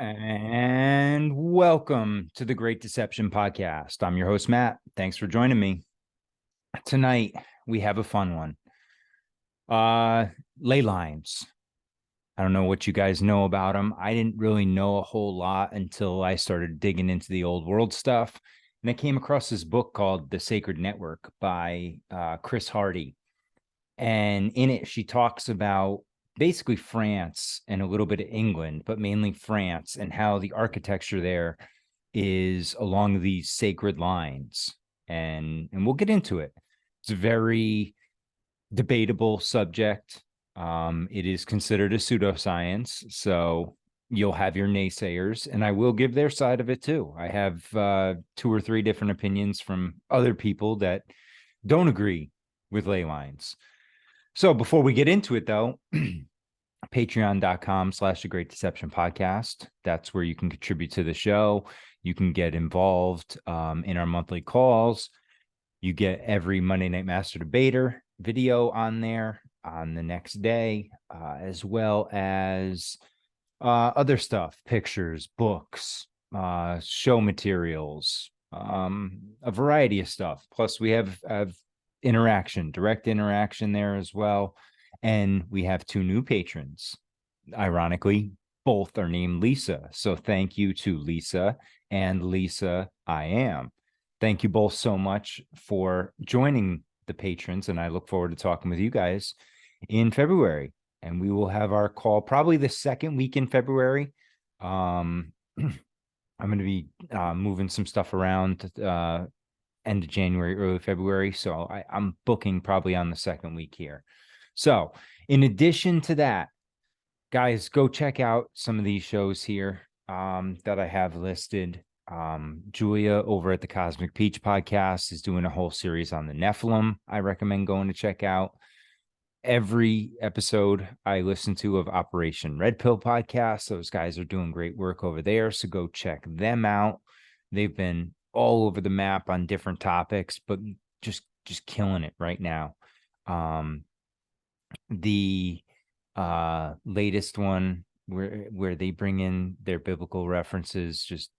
And welcome to the Great Deception Podcast. I'm your host, Matt. Thanks for joining me. Tonight, we have a fun one. Ley lines. I don't know what you guys know about them. I didn't really know a whole lot until I started digging into the old world stuff. And I came across this book called The Sacred Network by Chris Hardy. And in it, she talks about basically France and a little bit of England, but mainly France, and how the architecture there is along these sacred lines. And we'll get into it. It's a very debatable subject. It is considered a pseudoscience, so you'll have your naysayers, and I will give their side of it too. I have 2 or 3 different opinions from other people that don't agree with ley lines. So before we get into it, though, patreon.com/The Great Deception Podcast. That's where you can contribute to the show. You can get involved in our monthly calls. You get every Monday Night Master Debater video on there on the next day, as well as other stuff, pictures, books, show materials, a variety of stuff. Plus, we have interaction, direct interaction there as well. And we have 2 new patrons. Ironically, both are named Lisa. So thank you to Lisa and Lisa I Am. Thank you both so much for joining the patrons. And I look forward to talking with you guys in February. And we will have our call probably the second week in February. I'm going to be moving some stuff around end of January, early February. So I'm booking probably on the second week here. So in addition to that, guys, go check out some of these shows here that I have listed. Julia over at the Cosmic Peach podcast is doing a whole series on the Nephilim. I recommend going to check out. Every episode I listen to of Operation Red Pill podcast, those guys are doing great work over there. So go check them out. They've been all over the map on different topics, but just killing it right now. The latest one where they bring in their biblical references just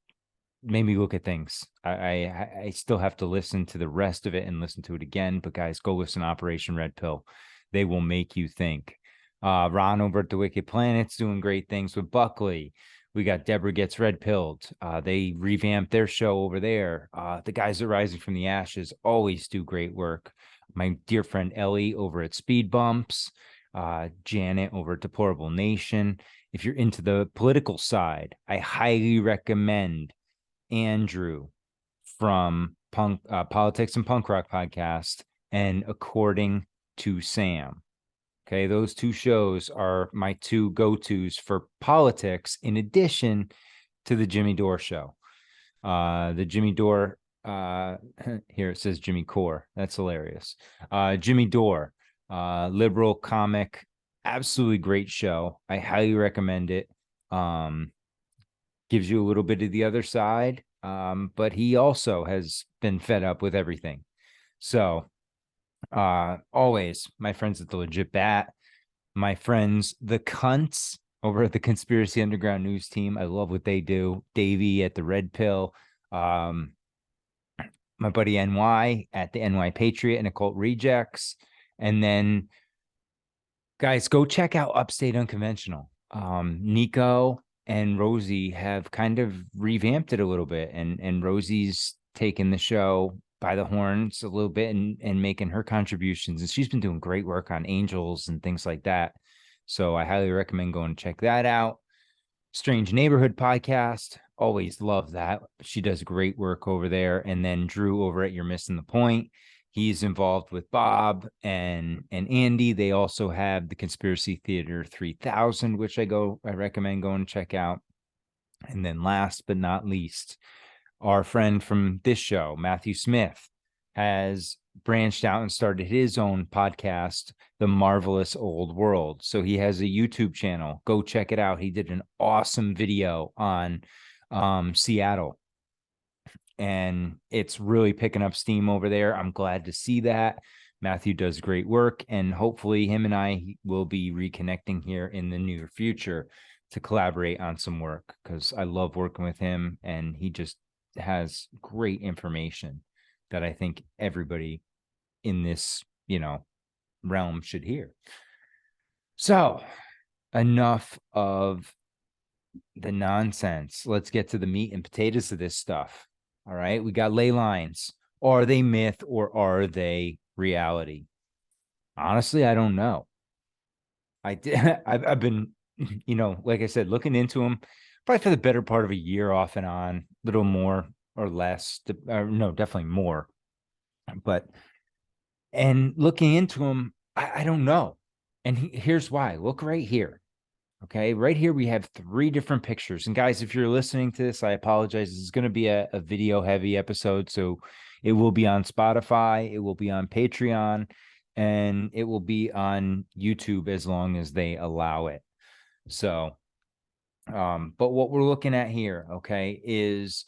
made me look at things. I still have to listen to the rest of it and listen to it again, but guys, go listen to Operation Red Pill. They will make you think. Ron over at the Wicked Planet's doing great things with Buckley. We got Deborah Gets Red Pilled. They revamped their show over there. The guys at Rising from the Ashes always do great work. My dear friend Ellie over at Speed Bumps. Janet over at Deplorable Nation. If you're into the political side, I highly recommend Andrew from Politics and Punk Rock podcast and According to Sam. Okay, those 2 shows are my 2 go-tos for politics, in addition to the Jimmy Dore show. The Jimmy Dore, here it says Jimmy Core. That's hilarious. Jimmy Dore, liberal comic, absolutely great show. I highly recommend it. Gives you a little bit of the other side, but he also has been fed up with everything. So always my friends at the Legit Bat, my friends the Cunts over at the Conspiracy Underground News team, I love what they do. Davey at the Red Pill, my buddy NY at the NY Patriot and Occult Rejects. And then guys, go check out Upstate Unconventional. Nico and Rosie have kind of revamped it a little bit, and Rosie's taken the show by the horns a little bit and making her contributions. And she's been doing great work on angels and things like that. So I highly recommend going to check that out. Strange Neighborhood podcast. Always love that. She does great work over there. And then Drew over at You're Missing the Point. He's involved with Bob and Andy. They also have the Conspiracy Theater 3000, which I recommend going to check out. And then last but not least, our friend from this show, Matthew Smith, has branched out and started his own podcast, The Marvelous Old World. So he has a YouTube channel. Go check it out. He did an awesome video on Seattle, and it's really picking up steam over there. I'm glad to see that. Matthew does great work, and hopefully him and I will be reconnecting here in the near future. to collaborate on some work, because I love working with him, and he just has great information that I think everybody in this, realm should hear. So enough of the nonsense. Let's get to the meat and potatoes of this stuff. All right. We got ley lines. Are they myth or are they reality? Honestly, I don't know. I've been, like I said, looking into them probably for the better part of a year off and on, a little more or less. No, definitely more. And looking into them, I don't know. And here's why. Look right here. Okay, right here we have 3 different pictures. And guys, if you're listening to this, I apologize. This is going to be a video heavy episode. So it will be on Spotify, it will be on Patreon, and it will be on YouTube as long as they allow it. So, but what we're looking at here, okay, is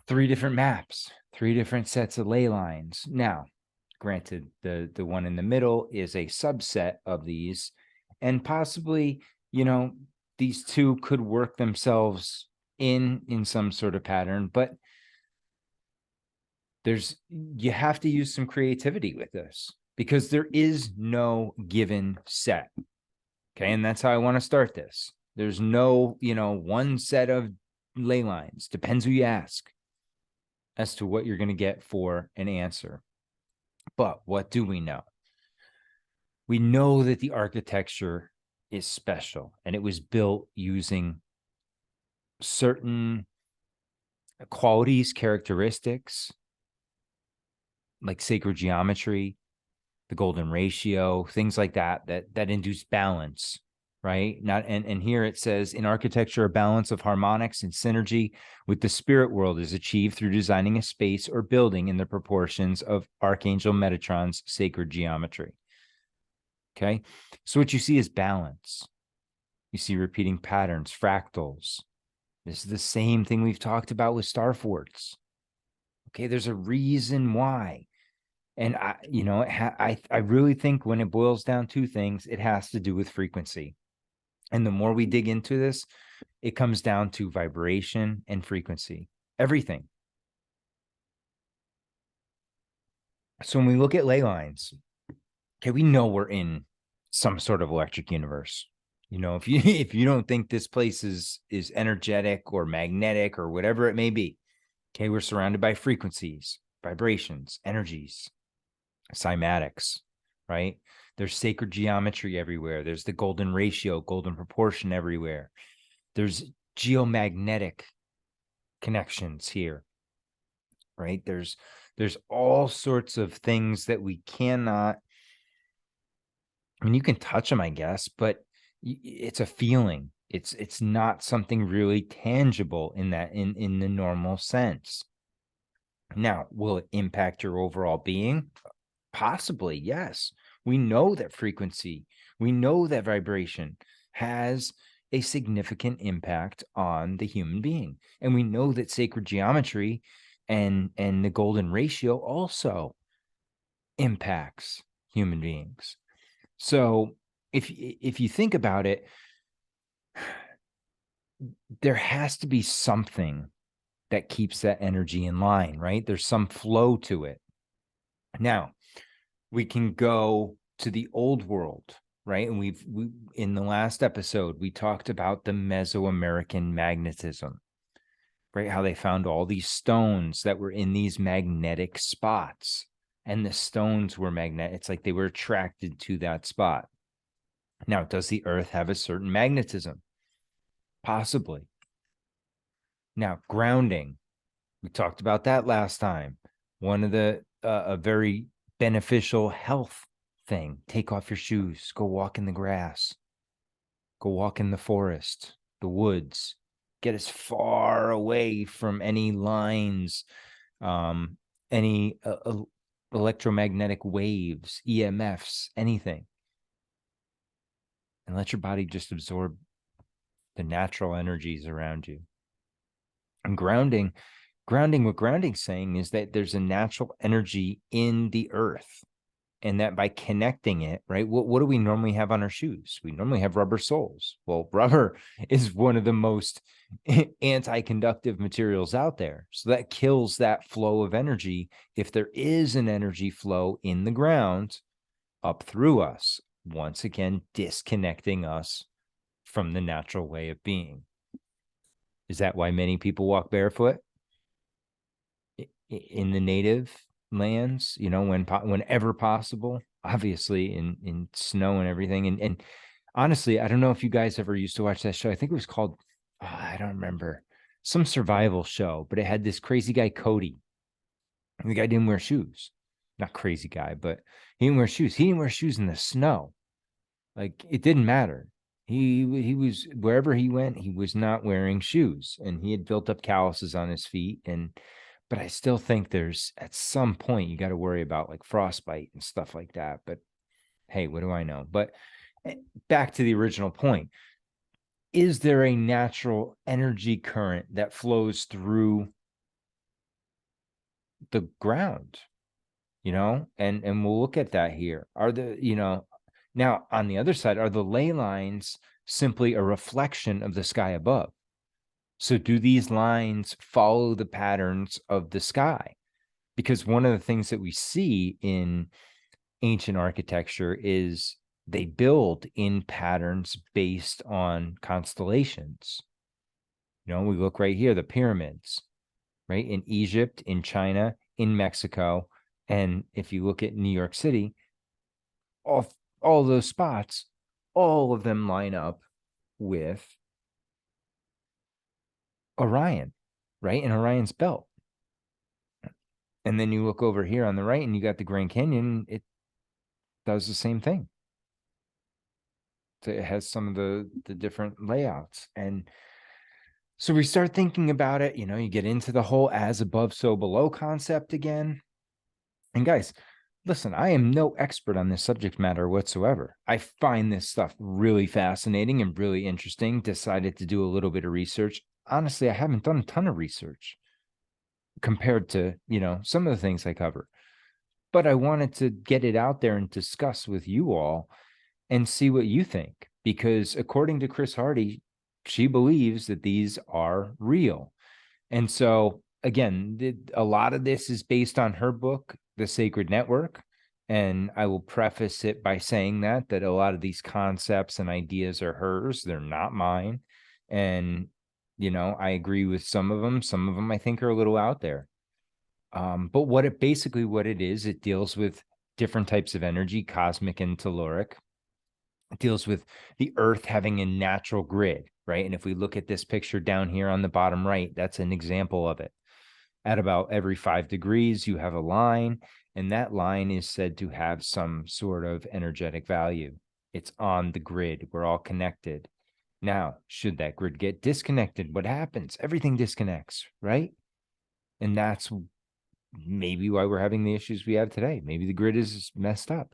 3 different maps, 3 different sets of ley lines. Now, granted, the one in the middle is a subset of these, and possibly, these 2 could work themselves in some sort of pattern, but you have to use some creativity with this, because there is no given set. Okay, and that's how I want to start this. There's no, one set of ley lines. Depends who you ask as to what you're going to get for an answer. But what do we know? We know that the architecture is special, and it was built using certain qualities, characteristics, like sacred geometry, the golden ratio, things like that induce balance, right? And here it says, in architecture, a balance of harmonics and synergy with the spirit world is achieved through designing a space or building in the proportions of Archangel Metatron's sacred geometry. Okay, so what you see is balance. You see repeating patterns, fractals. This is the same thing we've talked about with star forts. Okay, there's a reason why. And I really think when it boils down to things, it has to do with frequency. And the more we dig into this, it comes down to vibration and frequency, everything. So when we look at ley lines, okay, we know we're in some sort of electric universe. If you don't think this place is energetic or magnetic or whatever it may be, okay, we're surrounded by frequencies, vibrations, energies, cymatics, right? There's sacred geometry everywhere. There's the golden ratio, golden proportion everywhere. There's geomagnetic connections here, right? There's all sorts of things that we cannot, you can touch them, I guess, but it's a feeling. It's not something really tangible in the normal sense. Now, will it impact your overall being? Possibly, yes. We know that frequency, we know that vibration has a significant impact on the human being. And we know that sacred geometry and the golden ratio also impacts human beings. So if you think about it, there has to be something that keeps that energy in line, right? There's some flow to it. Now, we can go to the old world, right? And we in the last episode, we talked about the Mesoamerican magnetism, right? How they found all these stones that were in these magnetic spots, and the stones were magnetic. It's like they were attracted to that spot. Now, does the earth have a certain magnetism? Possibly. Now, grounding, we talked about that last time. One of the a very beneficial health thing. Take off your shoes, go walk in the grass, go walk in the forest, the woods, get as far away from any lines, any electromagnetic waves, EMFs, anything, and let your body just absorb the natural energies around you. And grounding, what grounding's saying is that there's a natural energy in the earth. And that by connecting it, right? What do we normally have on our shoes? We normally have rubber soles. Well, rubber is one of the most anti-conductive materials out there. So that kills that flow of energy. If there is an energy flow in the ground up through us, once again, disconnecting us from the natural way of being. Is that why many people walk barefoot in the native lands, whenever possible, obviously in snow and everything. And honestly, I don't know if you guys ever used to watch that show. I think it was called, I don't remember, some survival show, but it had this crazy guy, Cody. And the guy didn't wear shoes. Not crazy guy, but he didn't wear shoes. He didn't wear shoes in the snow. Like, it didn't matter. He was, wherever he went, he was not wearing shoes, and he had built up calluses on his feet. But I still think there's, at some point, you got to worry about like frostbite and stuff like that. But hey, what do I know? But back to the original point. Is there a natural energy current that flows through the ground? And we'll look at that here. Are now on the other side, are the ley lines simply a reflection of the sky above? So do these lines follow the patterns of the sky? Because one of the things that we see in ancient architecture is they build in patterns based on constellations. We look right here, the pyramids, right? In Egypt, in China, in Mexico. And if you look at New York City, all those spots, all of them line up with Orion, right? And Orion's belt. And then you look over here on the right and you got the Grand Canyon. It does the same thing. So it has some of the different layouts. And so we start thinking about it, you get into the whole as above, so below concept again. And guys, listen, I am no expert on this subject matter whatsoever. I find this stuff really fascinating and really interesting. Decided to do a little bit of research. Honestly, I haven't done a ton of research compared to, some of the things I cover. But I wanted to get it out there and discuss with you all and see what you think. Because according to Chris Hardy, she believes that these are real. And so, again, a lot of this is based on her book, The Sacred Network. And I will preface it by saying that a lot of these concepts and ideas are hers. They're not mine. And, I agree with some of them. Some of them I think are a little out there. But what it is, it deals with different types of energy, cosmic and telluric. It deals with the earth having a natural grid, right? And if we look at this picture down here on the bottom right, that's an example of it. At about every 5 degrees, you have a line, and that line is said to have some sort of energetic value. It's on the grid. We're all connected. Now, should that grid get disconnected, what happens? Everything disconnects, right? And that's maybe why we're having the issues we have today. Maybe the grid is messed up.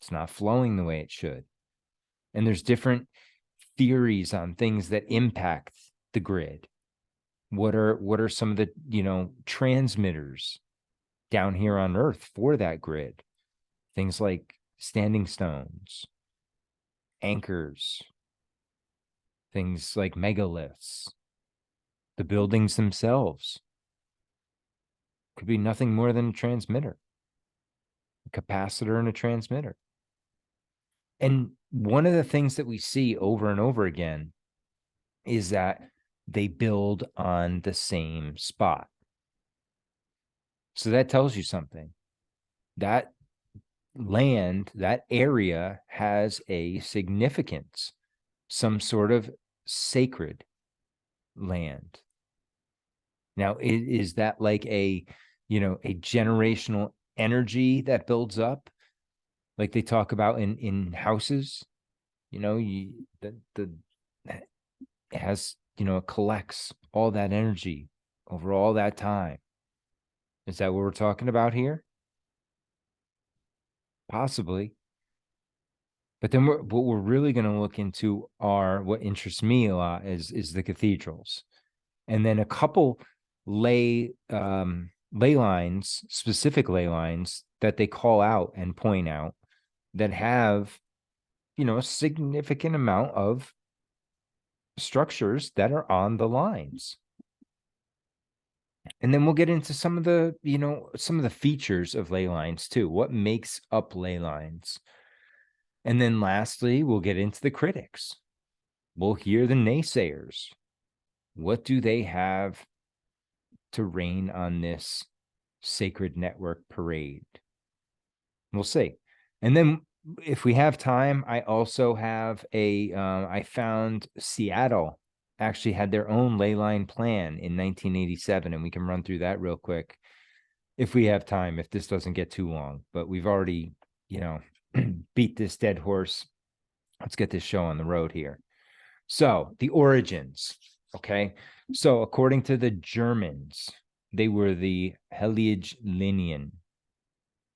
It's not flowing the way it should. And there's different theories on things that impact the grid. What are some of the, transmitters down here on Earth for that grid? Things like standing stones, anchors, things like megaliths, the buildings themselves. Could be nothing more than a transmitter, a capacitor and a transmitter. And one of the things that we see over and over again is that they build on the same spot. So that tells you something. That land, that area has a significance, some sort of sacred land. Now, is that like a generational energy that builds up, like they talk about in houses? It has, it collects all that energy over all that time. Is that what we're talking about here? Possibly. But then what we're really going to look into are, what interests me a lot is the cathedrals. And then a couple ley lines, specific ley lines that they call out and point out that have, a significant amount of structures that are on the lines. And then we'll get into some of the, some of the features of ley lines too. What makes up ley lines? And then lastly, we'll get into the critics. We'll hear the naysayers. What do they have to rain on this sacred network parade? We'll see. And then if we have time, I also have I found Seattle actually had their own ley line plan in 1987, and we can run through that real quick if we have time, if this doesn't get too long. But we've already, beat this dead horse. Let's get this show on the road here. So the origins, okay? So according to the Germans, they were the Helioglinien.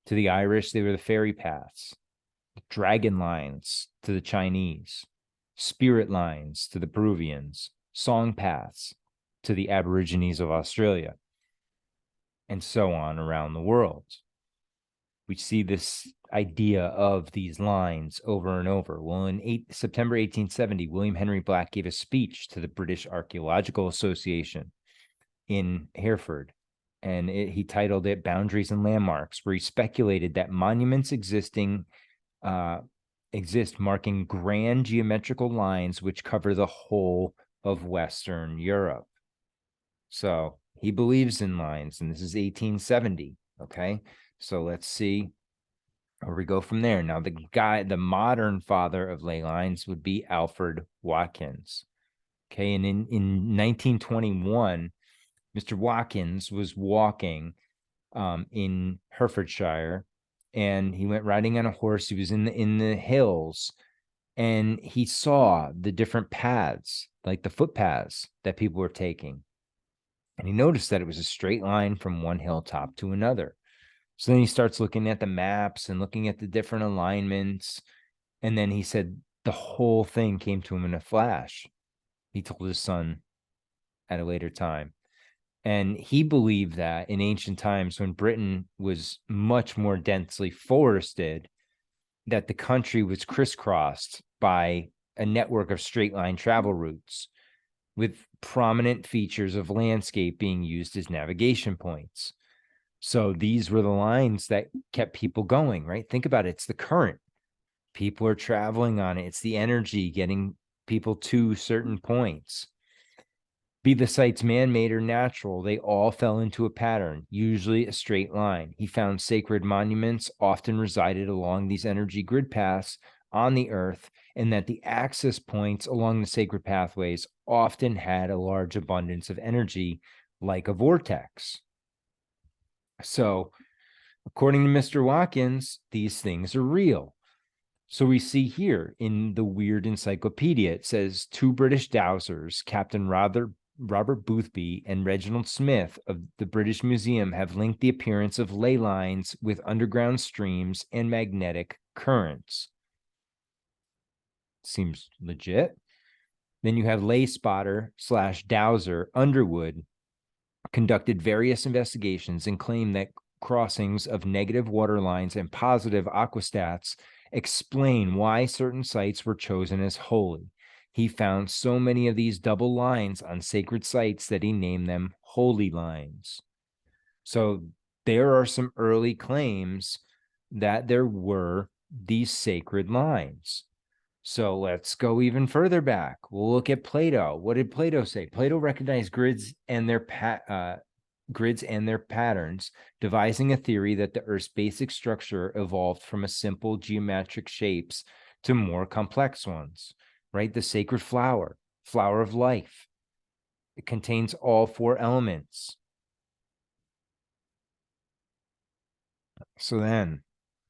To the Irish, they were the fairy paths. Dragon lines to the Chinese. Spirit lines to the Peruvians. Song paths to the Aborigines of Australia. And so on around the world. We see this idea of these lines over and over. Well, in September 1870, William Henry Black gave a speech to the British Archaeological Association in Hereford, and he titled it Boundaries and Landmarks, where he speculated that monuments exist marking grand geometrical lines which cover the whole of Western Europe. So he believes in lines, and this is 1870, okay? So let's see where we go from there. Now, the modern father of ley lines would be Alfred Watkins. Okay, and in 1921, Mr. Watkins was walking in Herefordshire, and he went riding on a horse. He was in the hills, and he saw the different paths, like the footpaths that people were taking. And he noticed that it was a straight line from one hilltop to another. So then he starts looking at the maps and looking at the different alignments. And then he said the whole thing came to him in a flash. He told his son at a later time. And he believed that in ancient times, when Britain was much more densely forested, that the country was crisscrossed by a network of straight line travel routes, with prominent features of landscape being used as navigation points. So these were the lines that kept people going, right? Think about it. It's the current. People are traveling on it. It's the energy getting people to certain points. Be the sites man-made or natural, they all fell into a pattern, usually a straight line. He found sacred monuments often resided along these energy grid paths on the earth, and that the access points along the sacred pathways often had a large abundance of energy, like a vortex. So, according to Mr. Watkins, these things are real. So we see here in the Weird Encyclopedia, it says 2 British dowsers, Captain Robert Boothby and Reginald Smith of the British Museum, have linked the appearance of ley lines with underground streams and magnetic currents. Seems legit. Then you have ley spotter / dowser Underwood conducted various investigations and claimed that crossings of negative water lines and positive aquastats explain why certain sites were chosen as holy. He found so many of these double lines on sacred sites that he named them holy lines. So there are some early claims that there were these sacred lines. So let's go even further back. We'll look at Plato. What did Plato say? Plato recognized grids and their patterns, devising a theory that the Earth's basic structure evolved from a simple geometric shapes to more complex ones, right? The sacred flower of life. It contains all 4 elements. So then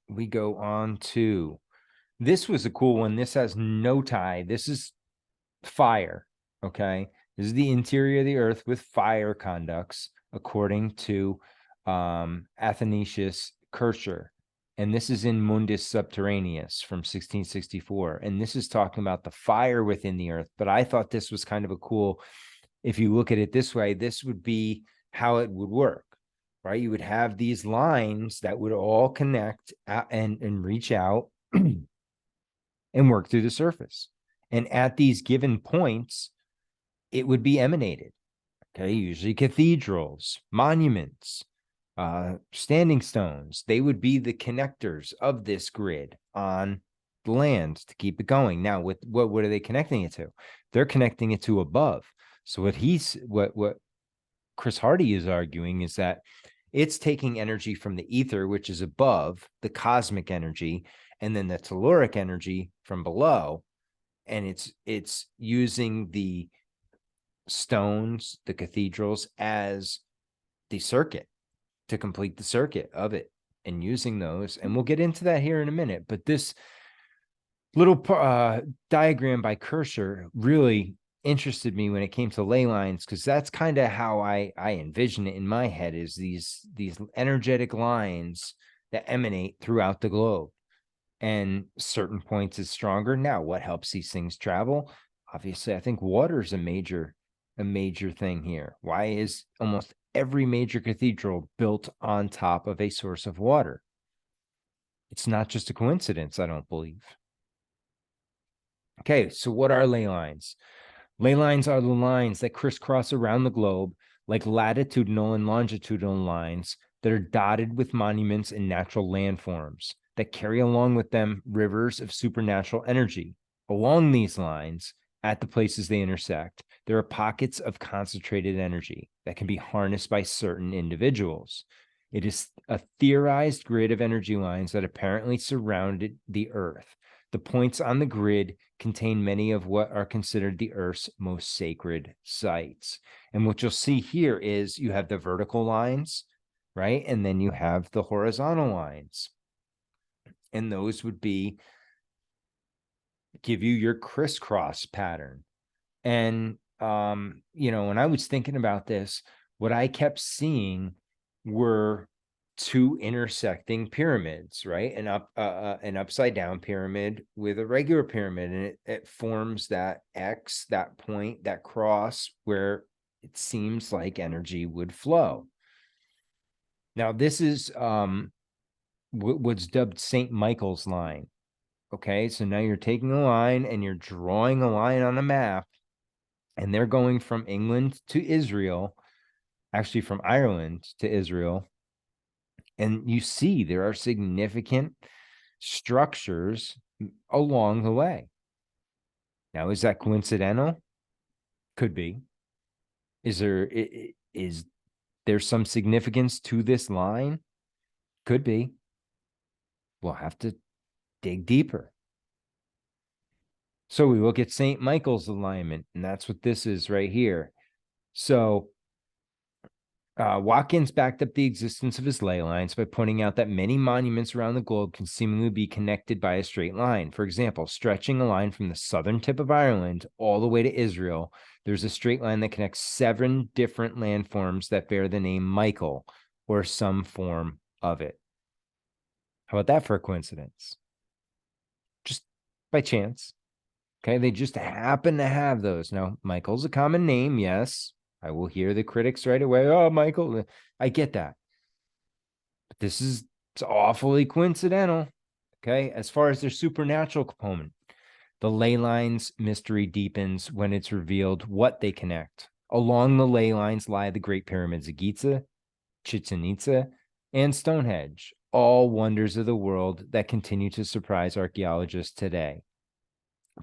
we go on to, this was a cool one. This has no tie. This is fire, okay? This is the interior of the Earth with fire conducts, according to Athanasius Kircher. And this is in Mundus Subterraneus from 1664. And this is talking about the fire within the Earth. But I thought this was kind of a cool, if you look at it this way, this would be how it would work, right? You would have these lines that would all connect and reach out and work through the surface. And at these given points, it would be emanated. Okay, usually cathedrals, monuments, standing stones, they would be the connectors of this grid on the land to keep it going. Now, with what are they connecting it to? They're connecting it to above. So what Chris Hardy is arguing is that it's taking energy from the ether, which is above, the cosmic energy, and then the telluric energy from below, and it's using the stones, the cathedrals, as the circuit to complete the circuit of it, and using those. And we'll get into that here in a minute. But this little diagram by Cursor really interested me when it came to ley lines, because that's kind of how I envision it in my head, is these energetic lines that emanate throughout the globe. And certain points is stronger. Now, what helps these things travel? Obviously, I think water is a major thing here. Why is almost every major cathedral built on top of a source of water? It's not just a coincidence, I don't believe. Okay, so what are ley lines? Ley lines are the lines that crisscross around the globe like latitudinal and longitudinal lines that are dotted with monuments and natural landforms that carry along with them rivers of supernatural energy. Along these lines, at the places they intersect, there are pockets of concentrated energy that can be harnessed by certain individuals. It is a theorized grid of energy lines that apparently surrounded the Earth. The points on the grid contain many of what are considered the Earth's most sacred sites. And what you'll see here is you have the vertical lines, right? And then you have the horizontal lines. And those would give you your crisscross pattern. And, when I was thinking about this, what I kept seeing were two intersecting pyramids, right? An upside down pyramid with a regular pyramid, and it forms that X, that point, that cross where it seems like energy would flow. Now, this is what's dubbed St. Michael's line. Okay, so now you're taking a line and you're drawing a line on a map, and they're going from England to Israel, actually from Ireland to Israel. And you see there are significant structures along the way. Now, is that coincidental? Could be. Is there some significance to this line? Could be. We'll have to dig deeper. So we look at St. Michael's alignment, and that's what this is right here. So Watkins backed up the existence of his ley lines by pointing out that many monuments around the globe can seemingly be connected by a straight line. For example, stretching a line from the southern tip of Ireland all the way to Israel, there's a straight line that connects 7 different landforms that bear the name Michael or some form of it. How about that for a coincidence? Just by chance. Okay, they just happen to have those. Now, Michael's a common name, yes. I will hear the critics right away. Oh, Michael, I get that. But it's awfully coincidental. Okay, as far as their supernatural component, the ley lines mystery deepens when it's revealed what they connect. Along the ley lines lie the Great Pyramids of Giza, Chichen Itza, and Stonehenge, all wonders of the world that continue to surprise archaeologists today.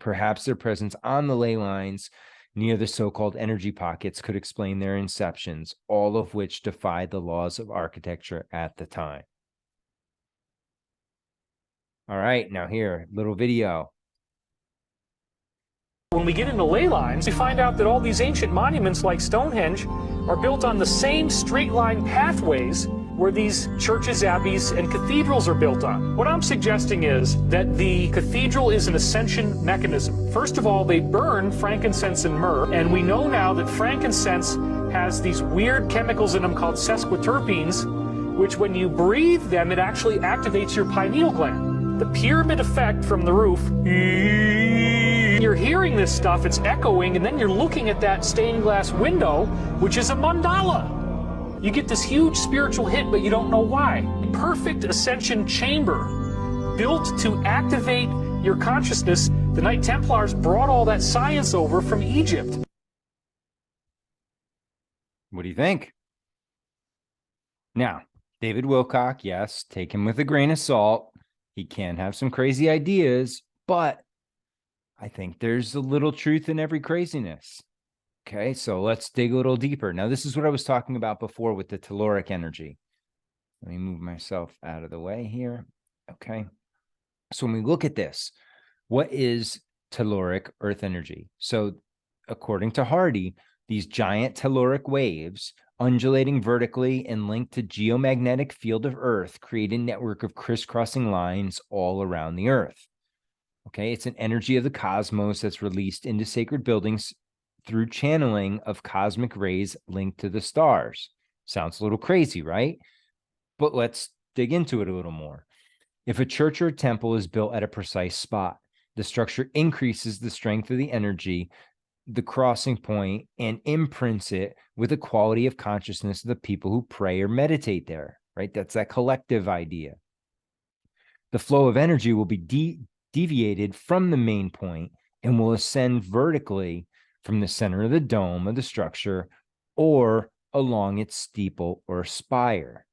Perhaps their presence on the ley lines near the so-called energy pockets could explain their inceptions, all of which defied the laws of architecture at the time. All right, now here, little video. When we get into ley lines, we find out that all these ancient monuments like Stonehenge are built on the same straight line pathways where these churches, abbeys, and cathedrals are built on. What I'm suggesting is that the cathedral is an ascension mechanism. First of all, they burn frankincense and myrrh, and we know now that frankincense has these weird chemicals in them called sesquiterpenes, which when you breathe them, it actually activates your pineal gland. The pyramid effect from the roof, you're hearing this stuff, it's echoing, and then you're looking at that stained glass window, which is a mandala. You get this huge spiritual hit, but you don't know why. Perfect ascension chamber built to activate your consciousness. The Knight Templars brought all that science over from Egypt. What do you think? Now, David Wilcock, yes, take him with a grain of salt. He can have some crazy ideas, but I think there's a little truth in every craziness. Okay, so let's dig a little deeper. Now, this is what I was talking about before with the telluric energy. Let me move myself out of the way here. Okay, so when we look at this, what is telluric earth energy? So according to Hardy, these giant telluric waves undulating vertically and linked to geomagnetic field of Earth create a network of crisscrossing lines all around the Earth. Okay, it's an energy of the cosmos that's released into sacred buildings through channeling of cosmic rays linked to the stars. Sounds a little crazy, right? But let's dig into it a little more. If a church or a temple is built at a precise spot, the structure increases the strength of the energy, the crossing point, and imprints it with the quality of consciousness of the people who pray or meditate there, right? That's that collective idea. The flow of energy will be deviated from the main point and will ascend vertically from the center of the dome of the structure or along its steeple or spire.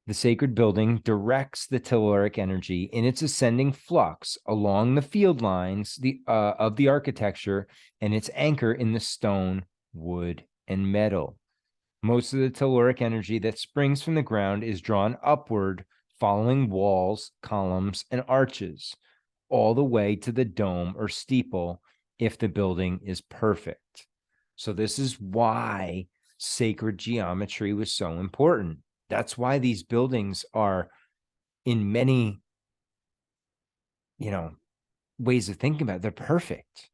The sacred building directs the telluric energy in its ascending flux along the field lines of the architecture and its anchor in the stone, wood, and metal. Most of the telluric energy that springs from the ground is drawn upward, following walls, columns, and arches, all the way to the dome or steeple if the building is perfect. So this is why sacred geometry was so important. That's why these buildings are, in many, ways of thinking about it, they're perfect.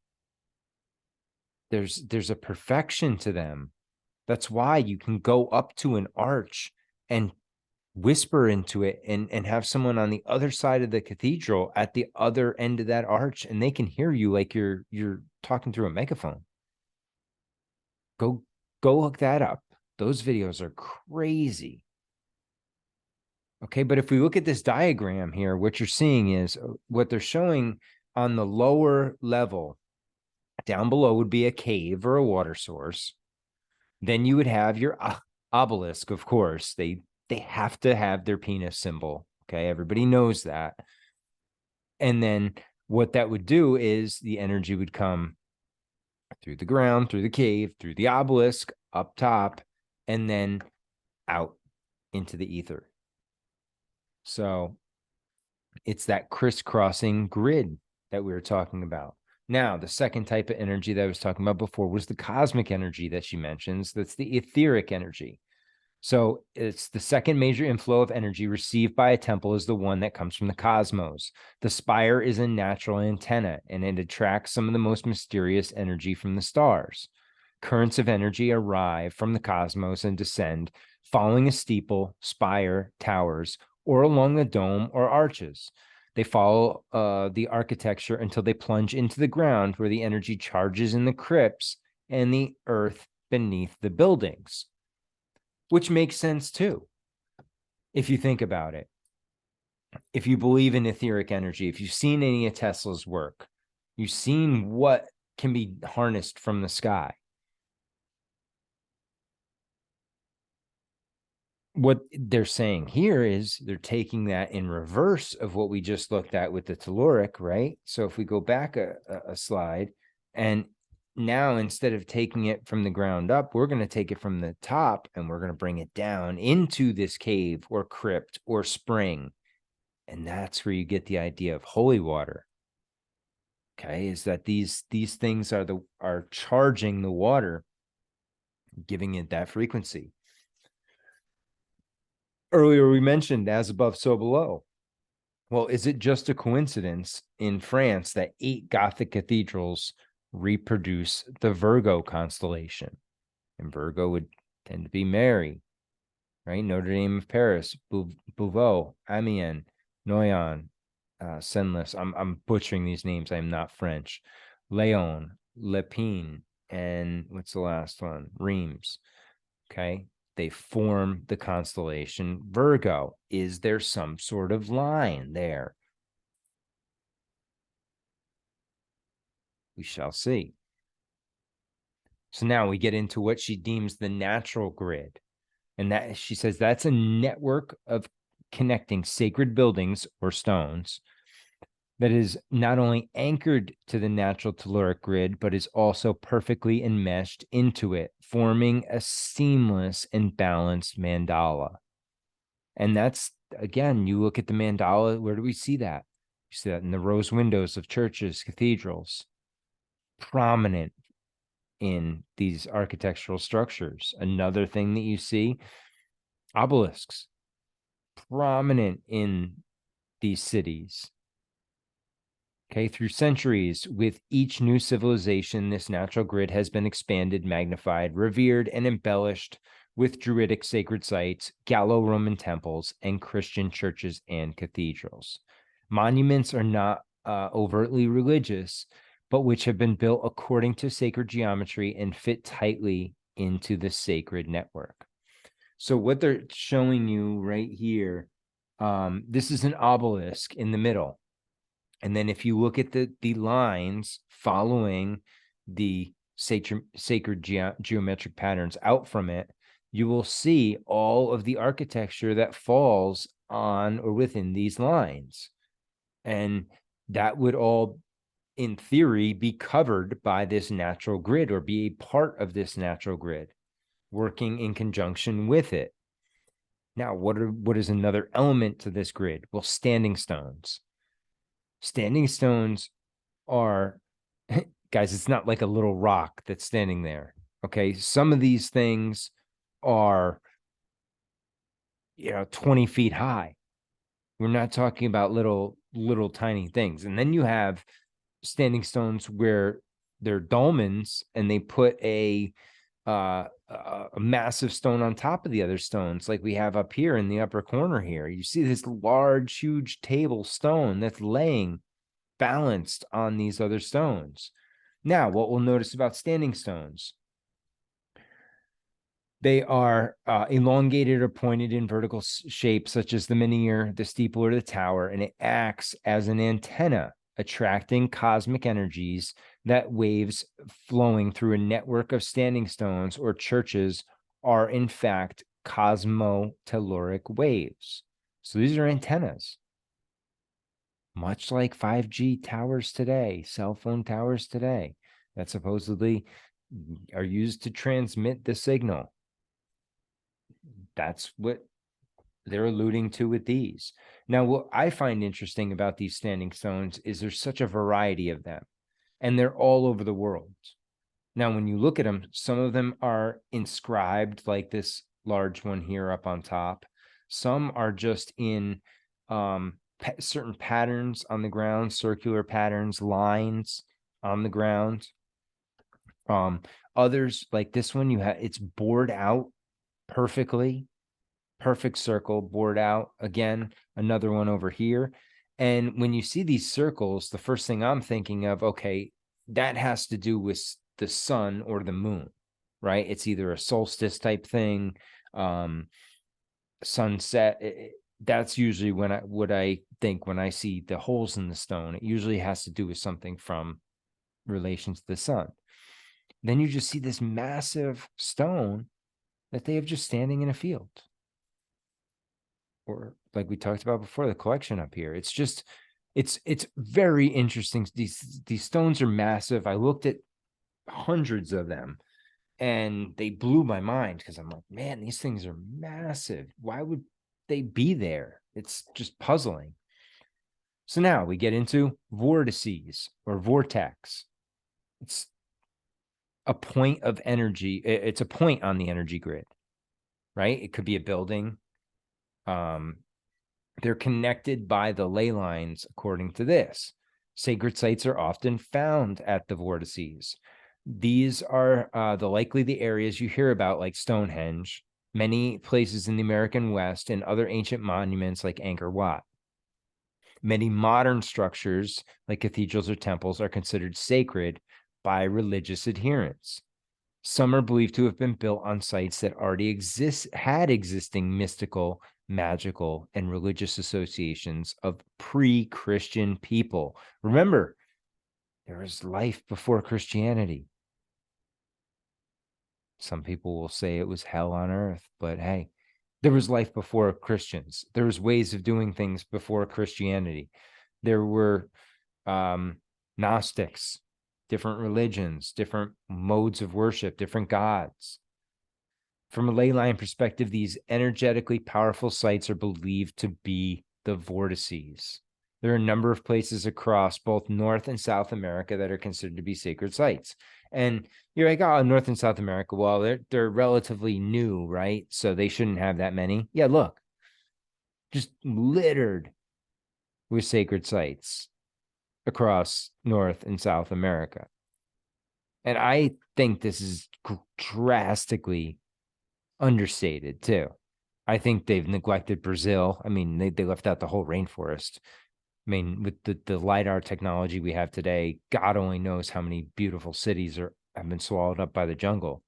There's a perfection to them. That's why you can go up to an arch and whisper into it and have someone on the other side of the cathedral at the other end of that arch, and they can hear you like you're talking through a megaphone. Go look that up. Those videos are crazy. Okay, but if we look at this diagram here, what you're seeing is what they're showing on the lower level. Down below would be a cave or a water source. Then you would have your obelisk, of course. They have to have their penis symbol. Okay, everybody knows that. And then what that would do is the energy would come through the ground, through the cave, through the obelisk, up top, and then out into the ether. So it's that crisscrossing grid that we were talking about. Now, the second type of energy that I was talking about before was the cosmic energy that she mentions. That's the etheric energy. So it's the second major inflow of energy received by a temple is the one that comes from the cosmos. The spire is a natural antenna, and it attracts some of the most mysterious energy from the stars. Currents of energy arrive from the cosmos and descend, following a steeple, spire, towers, or along the dome or arches. They follow the architecture until they plunge into the ground, where the energy charges in the crypts and the earth beneath the buildings, which makes sense too, if you think about it. If you believe in etheric energy, if you've seen any of Tesla's work, you've seen what can be harnessed from the sky. What they're saying here is they're taking that in reverse of what we just looked at with the telluric, right? So if we go back a slide, and now instead of taking it from the ground up, we're going to take it from the top and we're going to bring it down into this cave or crypt or spring. And that's where you get the idea of holy water. Okay, is that these things are charging the water, giving it that frequency. Earlier, we mentioned as above, so below. Well, is it just a coincidence in France that 8 Gothic cathedrals reproduce the Virgo constellation? And Virgo would tend to be Mary, right? Notre Dame of Paris, Beauvau, Amiens, Noyon, Senlis. I'm butchering these names. I am not French. Leon, Lepine, and what's the last one? Reims. Okay. They form the constellation Virgo. Is there some sort of line there? We shall see. So now we get into what she deems the natural grid. And that she says that's a network of connecting sacred buildings or stones that is not only anchored to the natural telluric grid, but is also perfectly enmeshed into it, forming a seamless and balanced mandala. And that's, again, you look at the mandala, where do we see that? You see that in the rose windows of churches, cathedrals, prominent in these architectural structures. Another thing that you see, obelisks, prominent in these cities. Okay, through centuries, with each new civilization, this natural grid has been expanded, magnified, revered, and embellished with Druidic sacred sites, Gallo-Roman temples, and Christian churches and cathedrals. Monuments are not overtly religious, but which have been built according to sacred geometry and fit tightly into the sacred network. So what they're showing you right here, this is an obelisk in the middle. And then if you look at the lines following the sacred geometric patterns out from it, you will see all of the architecture that falls on or within these lines. And that would all, in theory, be covered by this natural grid or be a part of this natural grid, working in conjunction with it. Now, what is another element to this grid? Well, standing stones. Standing stones are, guys, it's not like a little rock that's standing there. Okay. Some of these things are, 20 feet high. We're not talking about little tiny things. And then you have standing stones where they're dolmens and they put a massive stone on top of the other stones, like we have up here in the upper corner here. You see this large, huge table stone that's laying balanced on these other stones. Now, what we'll notice about standing stones, they are elongated or pointed in vertical shapes, such as the menhir, the steeple, or the tower, and it acts as an antenna, attracting cosmic energies that waves flowing through a network of standing stones or churches are, in fact, cosmotelluric waves. So these are antennas, much like 5G towers today, cell phone towers today, that supposedly are used to transmit the signal. That's what they're alluding to with these. Now, what I find interesting about these standing stones is there's such a variety of them, and they're all over the world. Now, when you look at them, some of them are inscribed, like this large one here up on top. Some are just in certain patterns on the ground, circular patterns, lines on the ground. Others, like this one, it's bored out perfectly, perfect circle, bored out. Again, another one over here. And when you see these circles, the first thing I'm thinking of, okay, that has to do with the sun or the moon, right? It's either a solstice type thing, sunset. That's usually what I think when I see the holes in the stone. It usually has to do with something from relation to the sun. Then you just see this massive stone that they have just standing in a field. Or like we talked about before, the collection up here. It's just, it's very interesting. These stones are massive. I looked at hundreds of them and they blew my mind because I'm like, man, these things are massive. Why would they be there? It's just puzzling. So now we get into vortices or vortex. It's a point of energy. It's a point on the energy grid, right? It could be a building. They're connected by the ley lines according to this. Sacred sites are often found at the vortices. These are likely the areas you hear about, like Stonehenge, many places in the American West, and other ancient monuments like Angkor Wat. Many modern structures, like cathedrals or temples, are considered sacred by religious adherents. Some are believed to have been built on sites that already had existing mystical, magical, and religious associations of pre-Christian people. Remember, there was life before Christianity. Some people will say it was hell on earth, but hey, there was life before Christians. There was ways of doing things before Christianity. There were Gnostics, different religions, different modes of worship, different gods. From a ley line perspective, these energetically powerful sites are believed to be the vortices. There are a number of places across both North and South America that are considered to be sacred sites. And you're like, oh, North and South America, well, they're relatively new, right? So they shouldn't have that many. Yeah, look, just littered with sacred sites across North and South America. And I think this is drastically understated too. I think they've neglected Brazil. I mean, they left out the whole rainforest. I mean, with the LiDAR technology we have today, God only knows how many beautiful cities have been swallowed up by the jungle.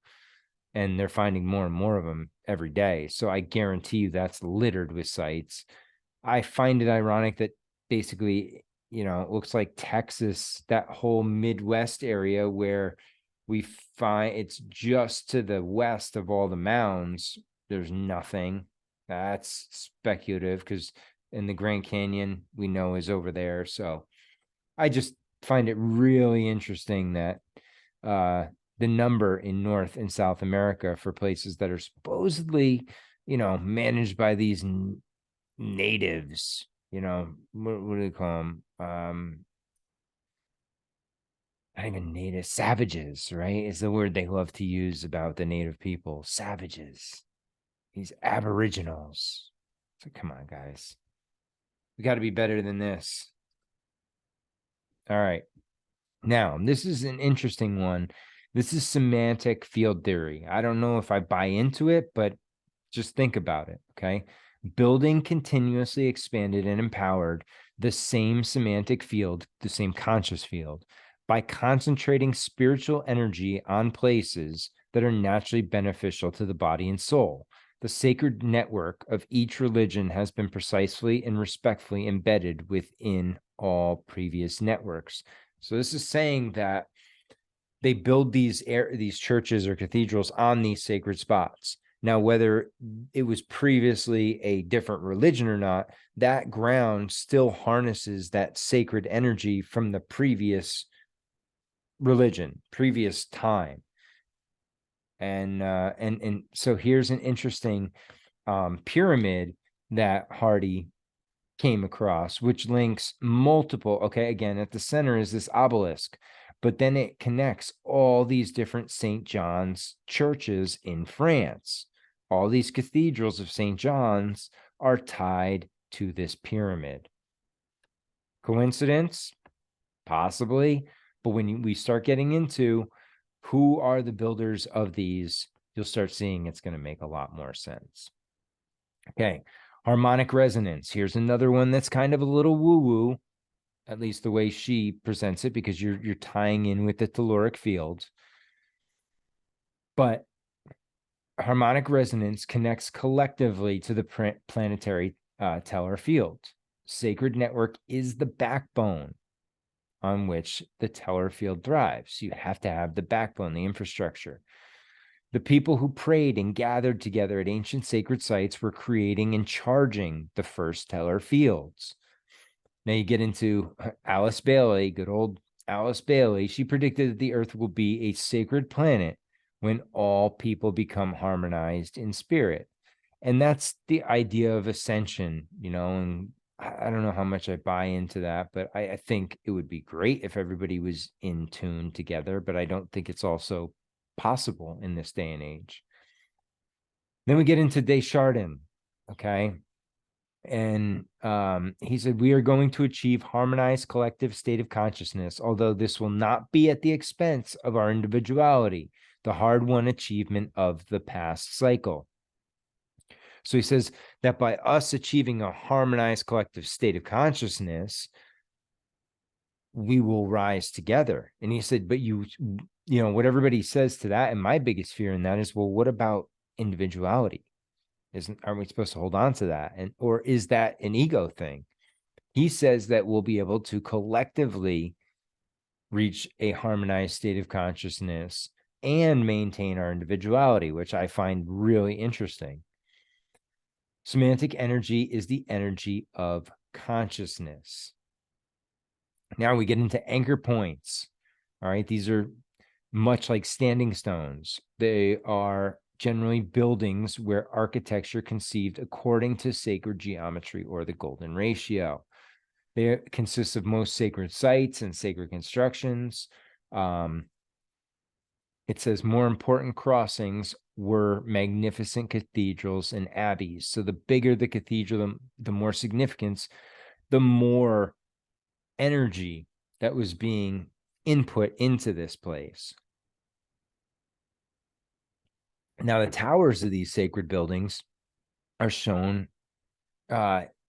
And they're finding more and more of them every day. So I guarantee you that's littered with sites. I find it ironic that basically, you know, it looks like Texas, that whole Midwest area where we find it's just to the west of all the mounds, there's nothing. That's speculative because in the Grand Canyon, we know is over there. So I just find it really interesting that the number in North and South America for places that are supposedly, you know, managed by these natives, you know, what do they call them? Not even native, savages, right? Is the word they love to use about the native people. Savages, these aboriginals. So come on, guys. We got to be better than this. All right. Now, this is an interesting one. This is semantic field theory. I don't know if I buy into it, but just think about it, okay? Building continuously expanded and empowered the same semantic field, the same conscious field, by concentrating spiritual energy on places that are naturally beneficial to the body and soul. The sacred network of each religion has been precisely and respectfully embedded within all previous networks. So this is saying that they build these churches or cathedrals on these sacred spots. Now, whether it was previously a different religion or not, that ground still harnesses that sacred energy from the previous religion, previous time. And so here's an interesting pyramid that Hardy came across, which links multiple, okay, again, at the center is this obelisk, but then it connects all these different St. John's churches in France. All these cathedrals of St. John's are tied to this pyramid. Coincidence? Possibly. But when we start getting into who are the builders of these, you'll start seeing it's going to make a lot more sense. Okay. Harmonic resonance. Here's another one that's kind of a little woo-woo, at least the way she presents it, because you're tying in with the telluric field. But harmonic resonance connects collectively to the planetary teller field. Sacred network is the backbone on which the teller field thrives. You have to have the backbone, the infrastructure. The people who prayed and gathered together at ancient sacred sites were creating and charging the first teller fields. Now you get into Alice Bailey, good old Alice Bailey. She predicted that the earth will be a sacred planet when all people become harmonized in spirit. And that's the idea of ascension, you know, and I don't know how much I buy into that, but I think it would be great if everybody was in tune together, but I don't think it's also possible in this day and age. Then we get into Desjardins, okay? And he said, we are going to achieve harmonized collective state of consciousness, although this will not be at the expense of our individuality, the hard-won achievement of the past cycle. So he says that by us achieving a harmonized collective state of consciousness, we will rise together. And he said, but what everybody says to that, and my biggest fear in that is, well, what about individuality? Aren't we supposed to hold on to that? Or is that an ego thing? He says that we'll be able to collectively reach a harmonized state of consciousness and maintain our individuality, which I find really interesting. Semantic energy is the energy of consciousness. Now we get into anchor points. All right, these are much like standing stones. They are generally buildings where architecture conceived according to sacred geometry or the golden ratio. They consist of most sacred sites and sacred constructions. It says more important crossings were magnificent cathedrals and abbeys. So the bigger the cathedral, the more significance, the more energy that was being input into this place. Now, the towers of these sacred buildings are shown,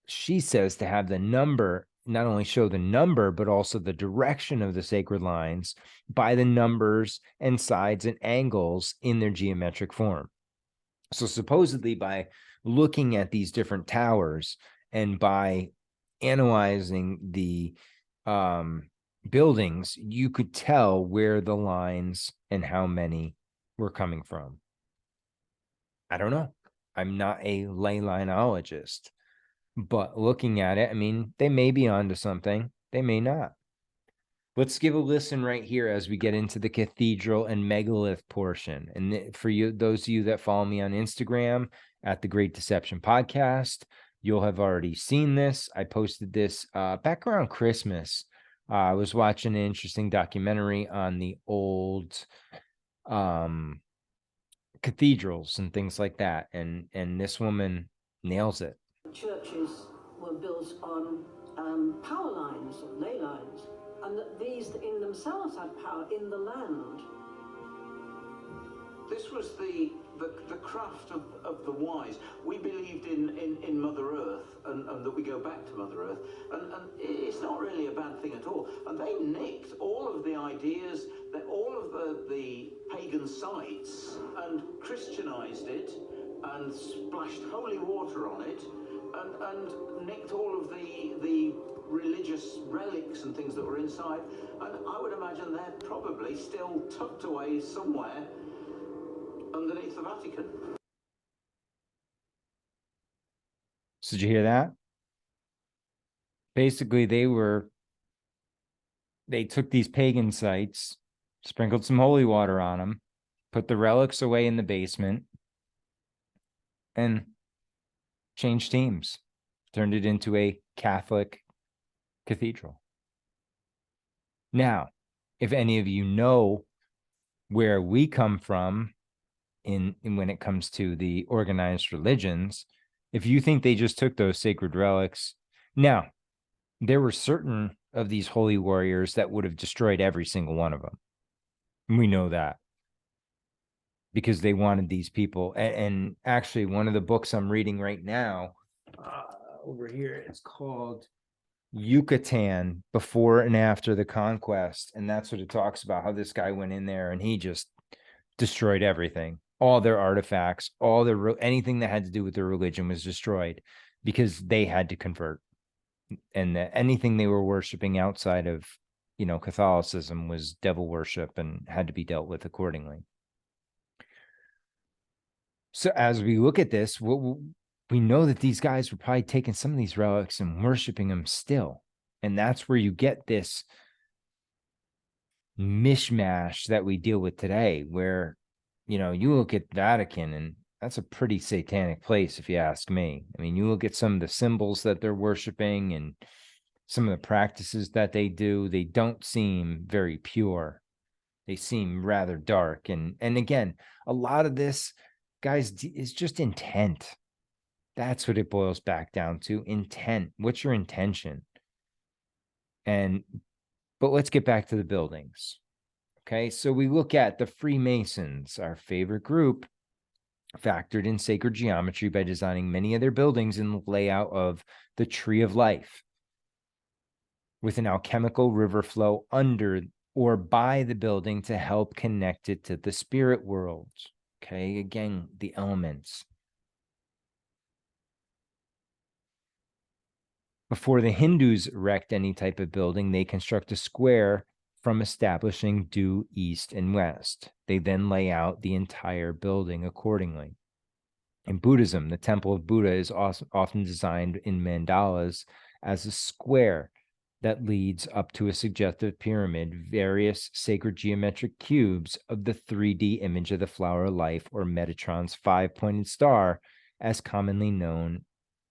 she says, to have the number, not only show the number, but also the direction of the sacred lines by the numbers and sides and angles in their geometric form. So supposedly by looking at these different towers and by analyzing the buildings, you could tell where the lines and how many were coming from. I don't know. I'm not a ley linologist, but looking at it, I mean, they may be onto something. They may not. Let's give a listen right here as we get into the cathedral and megalith portion. And for you, those of you that follow me on Instagram at the Great Deception Podcast, you'll have already seen this. I posted this back around Christmas. I was watching an interesting documentary on the old cathedrals and things like that, and this woman nails it. Churches were built on power lines or ley lines, and that these in themselves had power in the land. This was the craft of the wise. We believed in Mother Earth and that we go back to Mother Earth, and it's not really a bad thing at all. And they nicked all of the ideas, that all of the pagan sites, and Christianized it, and splashed holy water on it, and nicked all of the religious relics and things that were inside. And I would imagine they're probably still tucked away somewhere underneath the Vatican. So did you hear that? Basically, they took these pagan sites, sprinkled some holy water on them, put the relics away in the basement, and changed teams, turned it into a Catholic cathedral. Now, if any of you know where we come from in when it comes to the organized religions, if you think they just took those sacred relics, now, there were certain of these holy warriors that would have destroyed every single one of them. We know that because they wanted these people. And actually, one of the books I'm reading right now over here, it's called Yucatan Before and After the Conquest. And that's what it talks about, how this guy went in there and he just destroyed everything. All their artifacts, all their anything that had to do with their religion was destroyed because they had to convert. And that anything they were worshiping outside of, Catholicism was devil worship and had to be dealt with accordingly. So as we look at this, we know that these guys were probably taking some of these relics and worshiping them still. And that's where you get this mishmash that we deal with today, where, you look at Vatican and that's a pretty satanic place, if you ask me. I mean, you look at some of the symbols that they're worshiping and some of the practices that they do, they don't seem very pure. They seem rather dark. And again, a lot of this, guys, is just intent. That's what it boils back down to, intent. What's your intention? But let's get back to the buildings. Okay, so we look at the Freemasons, our favorite group, factored in sacred geometry by designing many of their buildings in the layout of the Tree of Life, with an alchemical river flow under or buy the building to help connect it to the spirit world. Okay, again, the elements. Before the Hindus erect any type of building, they construct a square from establishing due east and west. They then lay out the entire building accordingly. In Buddhism, the temple of Buddha is often designed in mandalas as a square that leads up to a suggestive pyramid, various sacred geometric cubes of the 3D image of the flower of life, or Metatron's 5-pointed star, as commonly known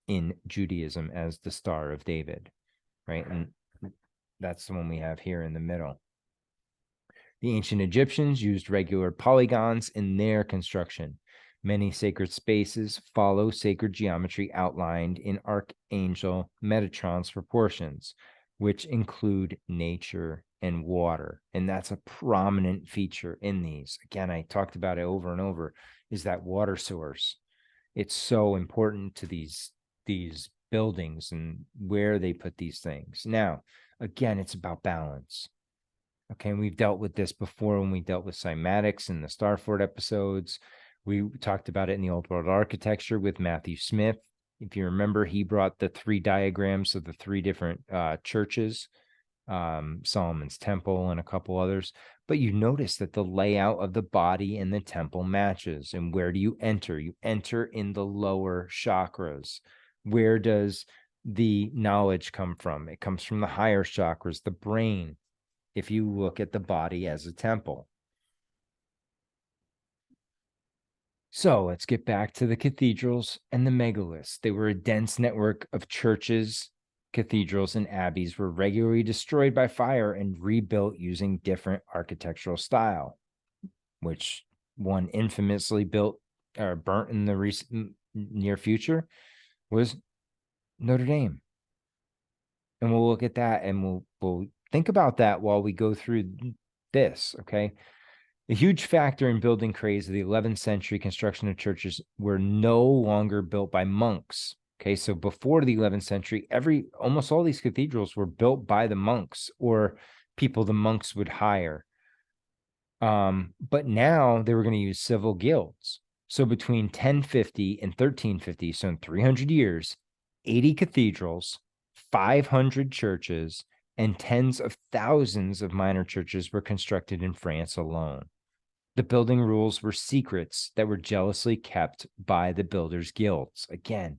in Judaism as the Star of David, right? And that's the one we have here in the middle. The ancient Egyptians used regular polygons in their construction. Many sacred spaces follow sacred geometry outlined in Archangel Metatron's proportions, which include nature and water. And that's a prominent feature in these. Again, I talked about it over and over, is that water source. It's so important to these buildings and where they put these things. Now, again, it's about balance. Okay, and we've dealt with this before when we dealt with cymatics in the Starford episodes. We talked about it in the Old World Architecture with Matthew Smith. If you remember, he brought the 3 diagrams of the 3 different churches, Solomon's Temple and a couple others. But you notice that the layout of the body in the temple matches. And where do you enter? You enter in the lower chakras. Where does the knowledge come from? It comes from the higher chakras, the brain, if you look at the body as a temple. So let's get back to the cathedrals and the megaliths. They were a dense network of churches. Cathedrals and abbeys were regularly destroyed by fire and rebuilt using different architectural style, which one infamously built or burnt in the recent near future was Notre Dame. And we'll look at that and we'll think about that while we go through this, okay? A huge factor in building craze of the 11th century construction of churches were no longer built by monks. Okay, so before the 11th century, almost all these cathedrals were built by the monks or people the monks would hire. But now they were going to use civil guilds. So between 1050 and 1350, so in 300 years, 80 cathedrals, 500 churches, and tens of thousands of minor churches were constructed in France alone. The building rules were secrets that were jealously kept by the builders' guilds. Again,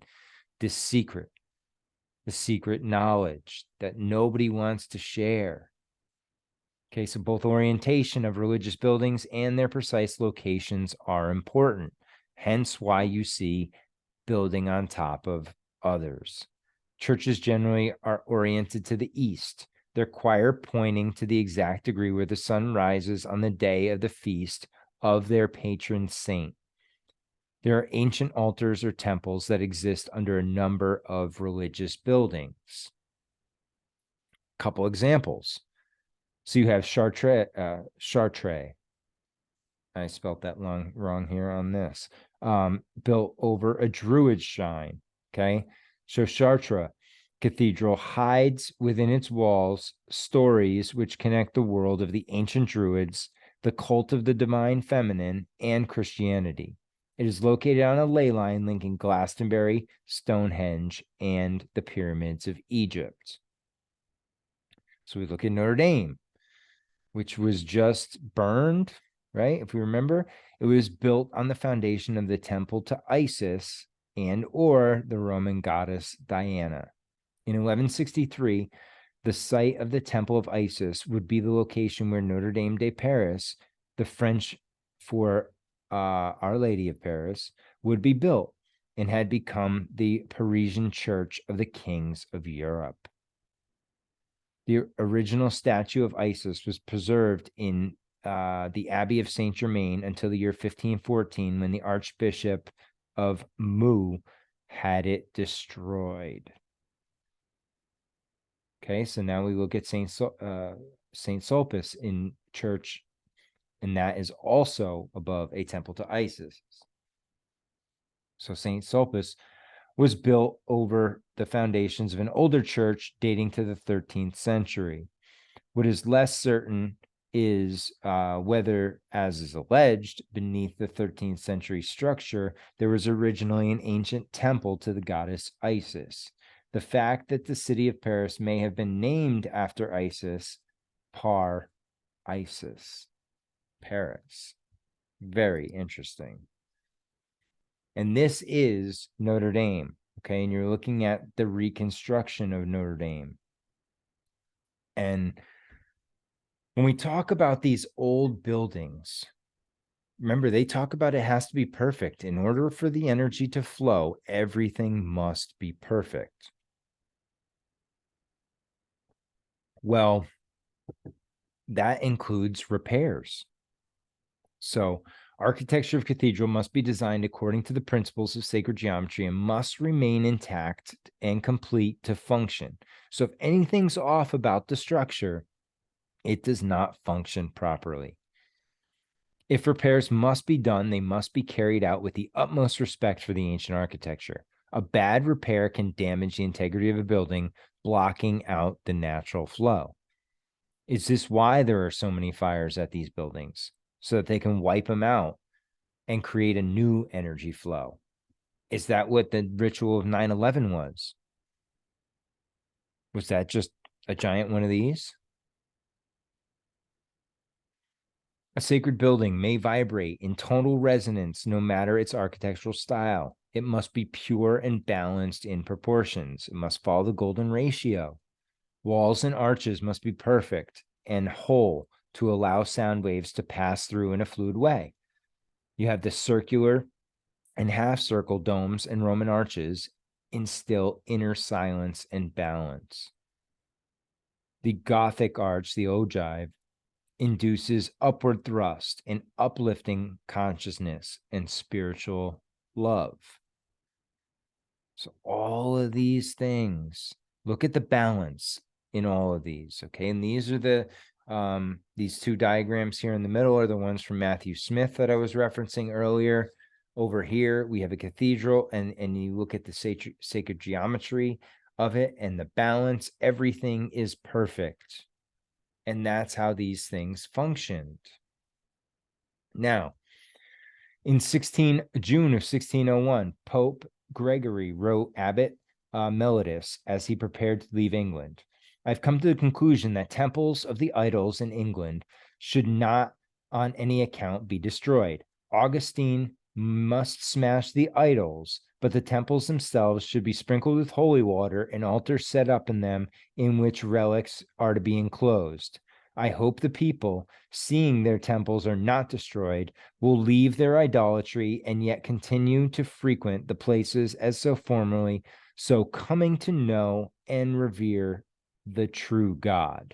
the secret knowledge that nobody wants to share. Okay, so both orientation of religious buildings and their precise locations are important. Hence why you see building on top of others. Churches generally are oriented to the east, their choir pointing to the exact degree where the sun rises on the day of the feast of their patron saint. There are ancient altars or temples that exist under a number of religious buildings. Couple examples. So you have Chartres. I spelled that wrong here on this. Built over a Druid shrine. Okay. So Chartres Cathedral hides within its walls stories which connect the world of the ancient Druids, the cult of the divine feminine, and Christianity. It is located on a ley line linking Glastonbury, Stonehenge, and the pyramids of Egypt. So we look at Notre Dame, which was just burned, right? If we remember, it was built on the foundation of the temple to Isis and or the Roman goddess Diana. In 1163, the site of the Temple of Isis would be the location where Notre Dame de Paris, the French for Our Lady of Paris, would be built and had become the Parisian Church of the Kings of Europe. The original statue of Isis was preserved in the Abbey of Saint Germain until the year 1514, when the Archbishop of Meaux had it destroyed. Okay, so now we look at Saint Sulpice in church, and that is also above a temple to Isis. So Saint Sulpice was built over the foundations of an older church dating to the 13th century. What is less certain is whether, as is alleged, beneath the 13th century structure, there was originally an ancient temple to the goddess Isis. The fact that the city of Paris may have been named after Isis, Isis, Paris. Very interesting. And this is Notre Dame, okay? And you're looking at the reconstruction of Notre Dame. And when we talk about these old buildings, remember, they talk about it has to be perfect. In order for the energy to flow, everything must be perfect. Well, that includes repairs. So, architecture of cathedral must be designed according to the principles of sacred geometry and must remain intact and complete to function. So if anything's off about the structure, it does not function properly. If repairs must be done, they must be carried out with the utmost respect for the ancient architecture. A bad repair can damage the integrity of a building, blocking out the natural flow. Is this why there are so many fires at these buildings? So that they can wipe them out and create a new energy flow? Is that what the ritual of 9/11 was? Was that just a giant one of these? A sacred building may vibrate in total resonance no matter its architectural style. It must be pure and balanced in proportions. It must follow the golden ratio. Walls and arches must be perfect and whole to allow sound waves to pass through in a fluid way. You have the circular and half-circle domes and Roman arches instill inner silence and balance. The Gothic arch, the ogive, induces upward thrust and uplifting consciousness and spiritual love. So all of these things, look at the balance in all of these, okay? And these are the these two diagrams here in the middle are the ones from Matthew Smith that I was referencing earlier. Over here, we have a cathedral, and you look at the sacred geometry of it and the balance. Everything is perfect. And that's how these things functioned. Now, in June of 1601, Pope Gregory wrote Abbot Megaliths as he prepared to leave England. I've come to the conclusion that temples of the idols in England should not on any account be destroyed. Augustine must smash the idols, but the temples themselves should be sprinkled with holy water and altars set up in them in which relics are to be enclosed. I hope the people, seeing their temples are not destroyed, will leave their idolatry and yet continue to frequent the places as so formerly, so coming to know and revere the true God.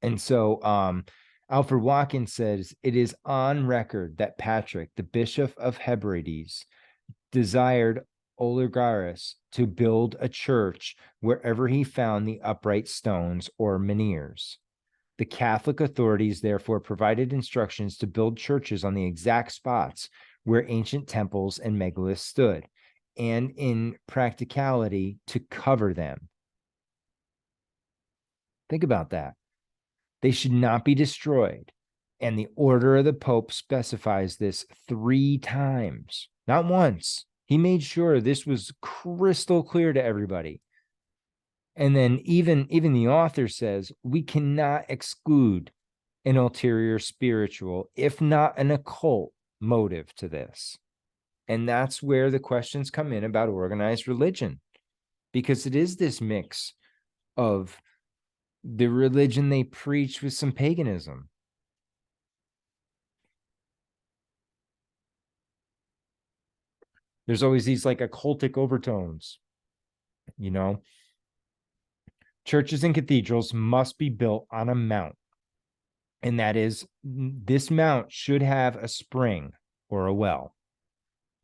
And so Alfred Watkins says, it is on record that Patrick, the Bishop of Hebrides, desired Oligarus to build a church wherever he found the upright stones or menhirs. The Catholic authorities therefore provided instructions to build churches on the exact spots where ancient temples and megaliths stood, and in practicality to cover them. Think about that. They should not be destroyed. And the order of the Pope specifies this 3 times, not once. He made sure this was crystal clear to everybody. And then even the author says, we cannot exclude an ulterior spiritual, if not an occult motive to this. And that's where the questions come in about organized religion, because it is this mix of the religion they preach with some paganism. There's always these like occultic overtones, you know. Churches and cathedrals must be built on a mount. And that is, this mount should have a spring or a well.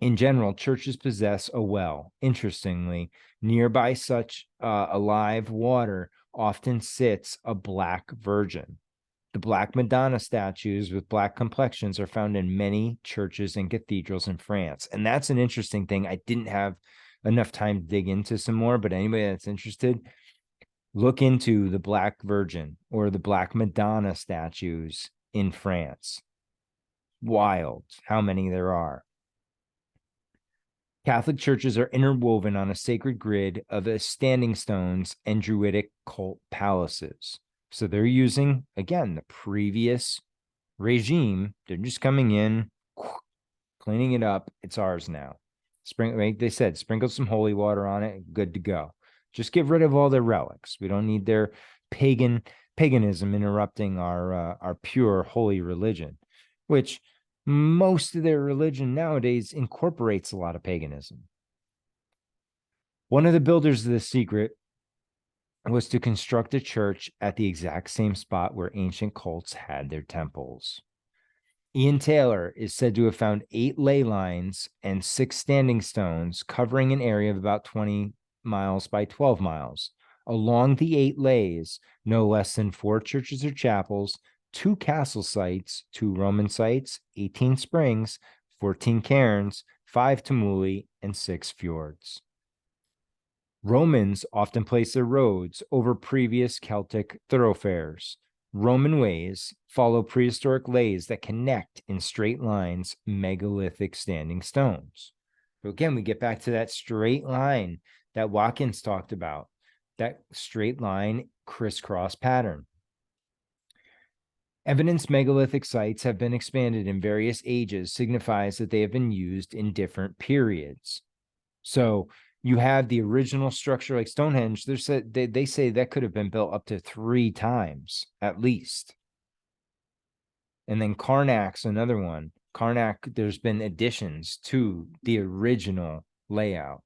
In general, churches possess a well. Interestingly, nearby such alive water often sits a black virgin. The Black Madonna statues with black complexions are found in many churches and cathedrals in France. And that's an interesting thing. I didn't have enough time to dig into some more, but anybody that's interested, Look into the Black Virgin or the Black Madonna statues in France. Wild how many there are. Catholic churches are interwoven on a sacred grid of standing stones and Druidic cult palaces. So they're using, again, the previous regime. They're just coming in, cleaning it up. It's ours now. They said, sprinkle some holy water on it, good to go. Just get rid of all their relics. We don't need their paganism interrupting our pure holy religion, which most of their religion nowadays incorporates a lot of paganism. One of the builders of the secret was to construct a church at the exact same spot where ancient cults had their temples. Ian Taylor is said to have found 8 ley lines and 6 standing stones covering an area of about 20 miles by 12 miles. Along the 8 leys, no less than 4 churches or chapels, 2 castle sites, 2 Roman sites, 18 springs, 14 cairns, 5 tumuli, and 6 fjords. Romans often placed their roads over previous Celtic thoroughfares. Roman ways follow prehistoric leys that connect in straight lines, megalithic standing stones. So again, we get back to that straight line that Watkins talked about, that straight line crisscross pattern. Evidence megalithic sites have been expanded in various ages signifies that they have been used in different periods. So you have the original structure like Stonehenge. They say that could have been built up to 3 times at least. And then Carnac's another one. Carnac, there's been additions to the original layout.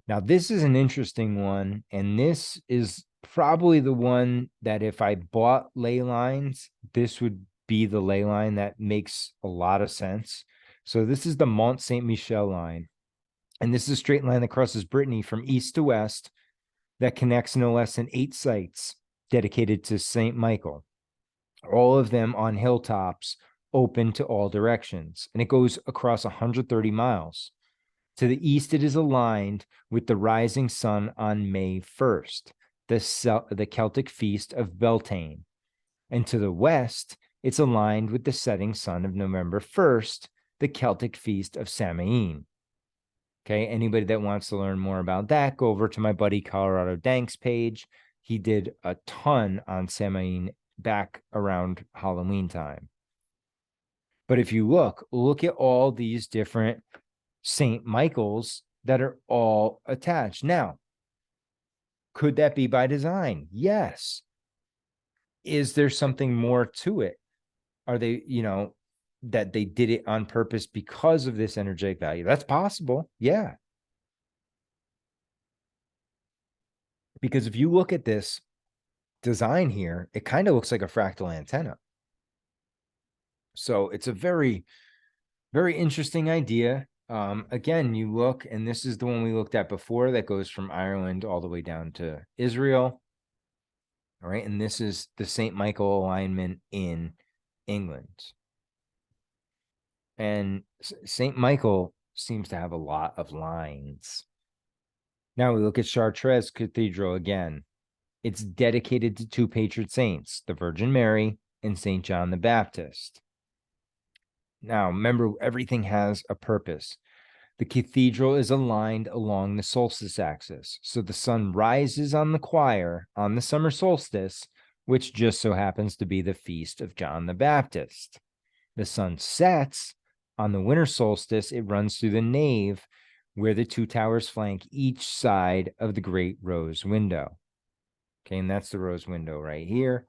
Now, this is an interesting one, and this is probably the one that if I bought ley lines, this would be the ley line that makes a lot of sense. So this is the Mont Saint-Michel line. And this is a straight line that crosses Brittany from east to west that connects no less than 8 sites dedicated to St. Michael, all of them on hilltops open to all directions. And it goes across 130 miles. To the east, it is aligned with the rising sun on May 1st, the Celtic feast of Beltane. And to the west, it's aligned with the setting sun of November 1st, the Celtic feast of Samain. Okay, anybody that wants to learn more about that, go over to my buddy Colorado Danks page. He did a ton on Samain back around Halloween time. But if you look at all these different St. Michael's that are all attached. Now, could that be by design? Yes. Is there something more to it? Are they, that they did it on purpose because of this energetic value? That's possible. Yeah. Because if you look at this design here, it kind of looks like a fractal antenna. So it's a very, very interesting idea. Again, you look, and this is the one we looked at before that goes from Ireland all the way down to Israel. All right. And this is the St. Michael alignment in England. And St. Michael seems to have a lot of lines. Now we look at Chartres Cathedral again. It's dedicated to 2 patron saints, the Virgin Mary and St. John the Baptist. Now, remember, everything has a purpose. The cathedral is aligned along the solstice axis. So the sun rises on the choir on the summer solstice, which just so happens to be the feast of John the Baptist. The sun sets on the winter solstice. It runs through the nave where the 2 towers flank each side of the great rose window. Okay, and that's the rose window right here.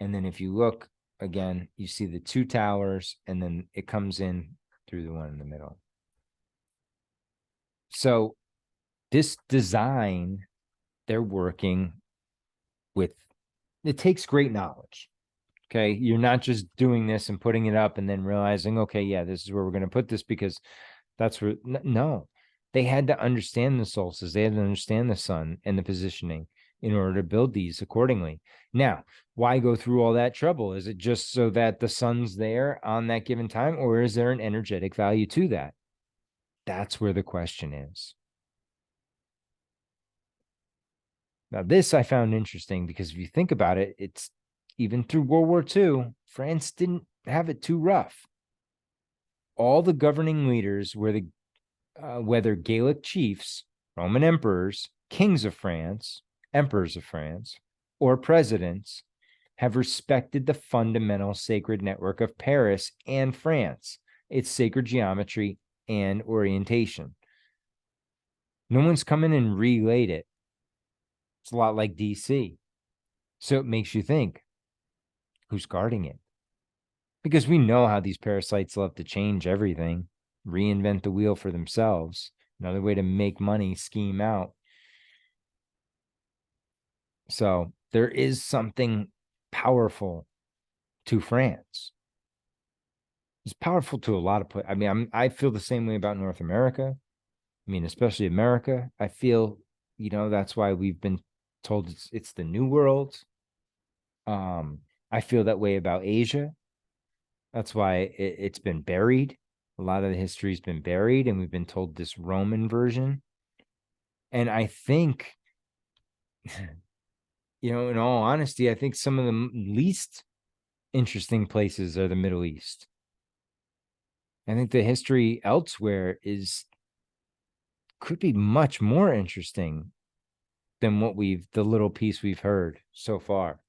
And then if you look, again, you see the 2 towers, and then it comes in through the one in the middle. So this design, they're working with, it takes great knowledge. Okay, you're not just doing this and putting it up and then realizing, okay, yeah, this is where we're going to put this because that's where, no. They had to understand the solstices. They had to understand the sun and the positioning in order to build these accordingly. Now, why go through all that trouble? Is it just so that the sun's there on that given time, or is there an energetic value to that? That's where the question is. Now, this I found interesting because if you think about it, it's even through World War II, France didn't have it too rough. All the governing leaders were whether Gallic chiefs, Roman emperors, kings of France, emperors of France, or presidents, have respected the fundamental sacred network of Paris and France, its sacred geometry and orientation. No one's come in and relaid it. It's a lot like DC. So it makes you think, who's guarding it? Because we know how these parasites love to change everything, reinvent the wheel for themselves. Another way to make money, scheme out. So there is something powerful to France. It's powerful to a lot of places. I mean, I feel the same way about North America. I mean, especially America. I feel, that's why we've been told it's the new world. I feel that way about Asia. That's why it's been buried. A lot of the history's been buried, and we've been told this Roman version. And I think, in all honesty, I think some of the least interesting places are the Middle East. I think the history elsewhere could be much more interesting than the little piece we've heard so far.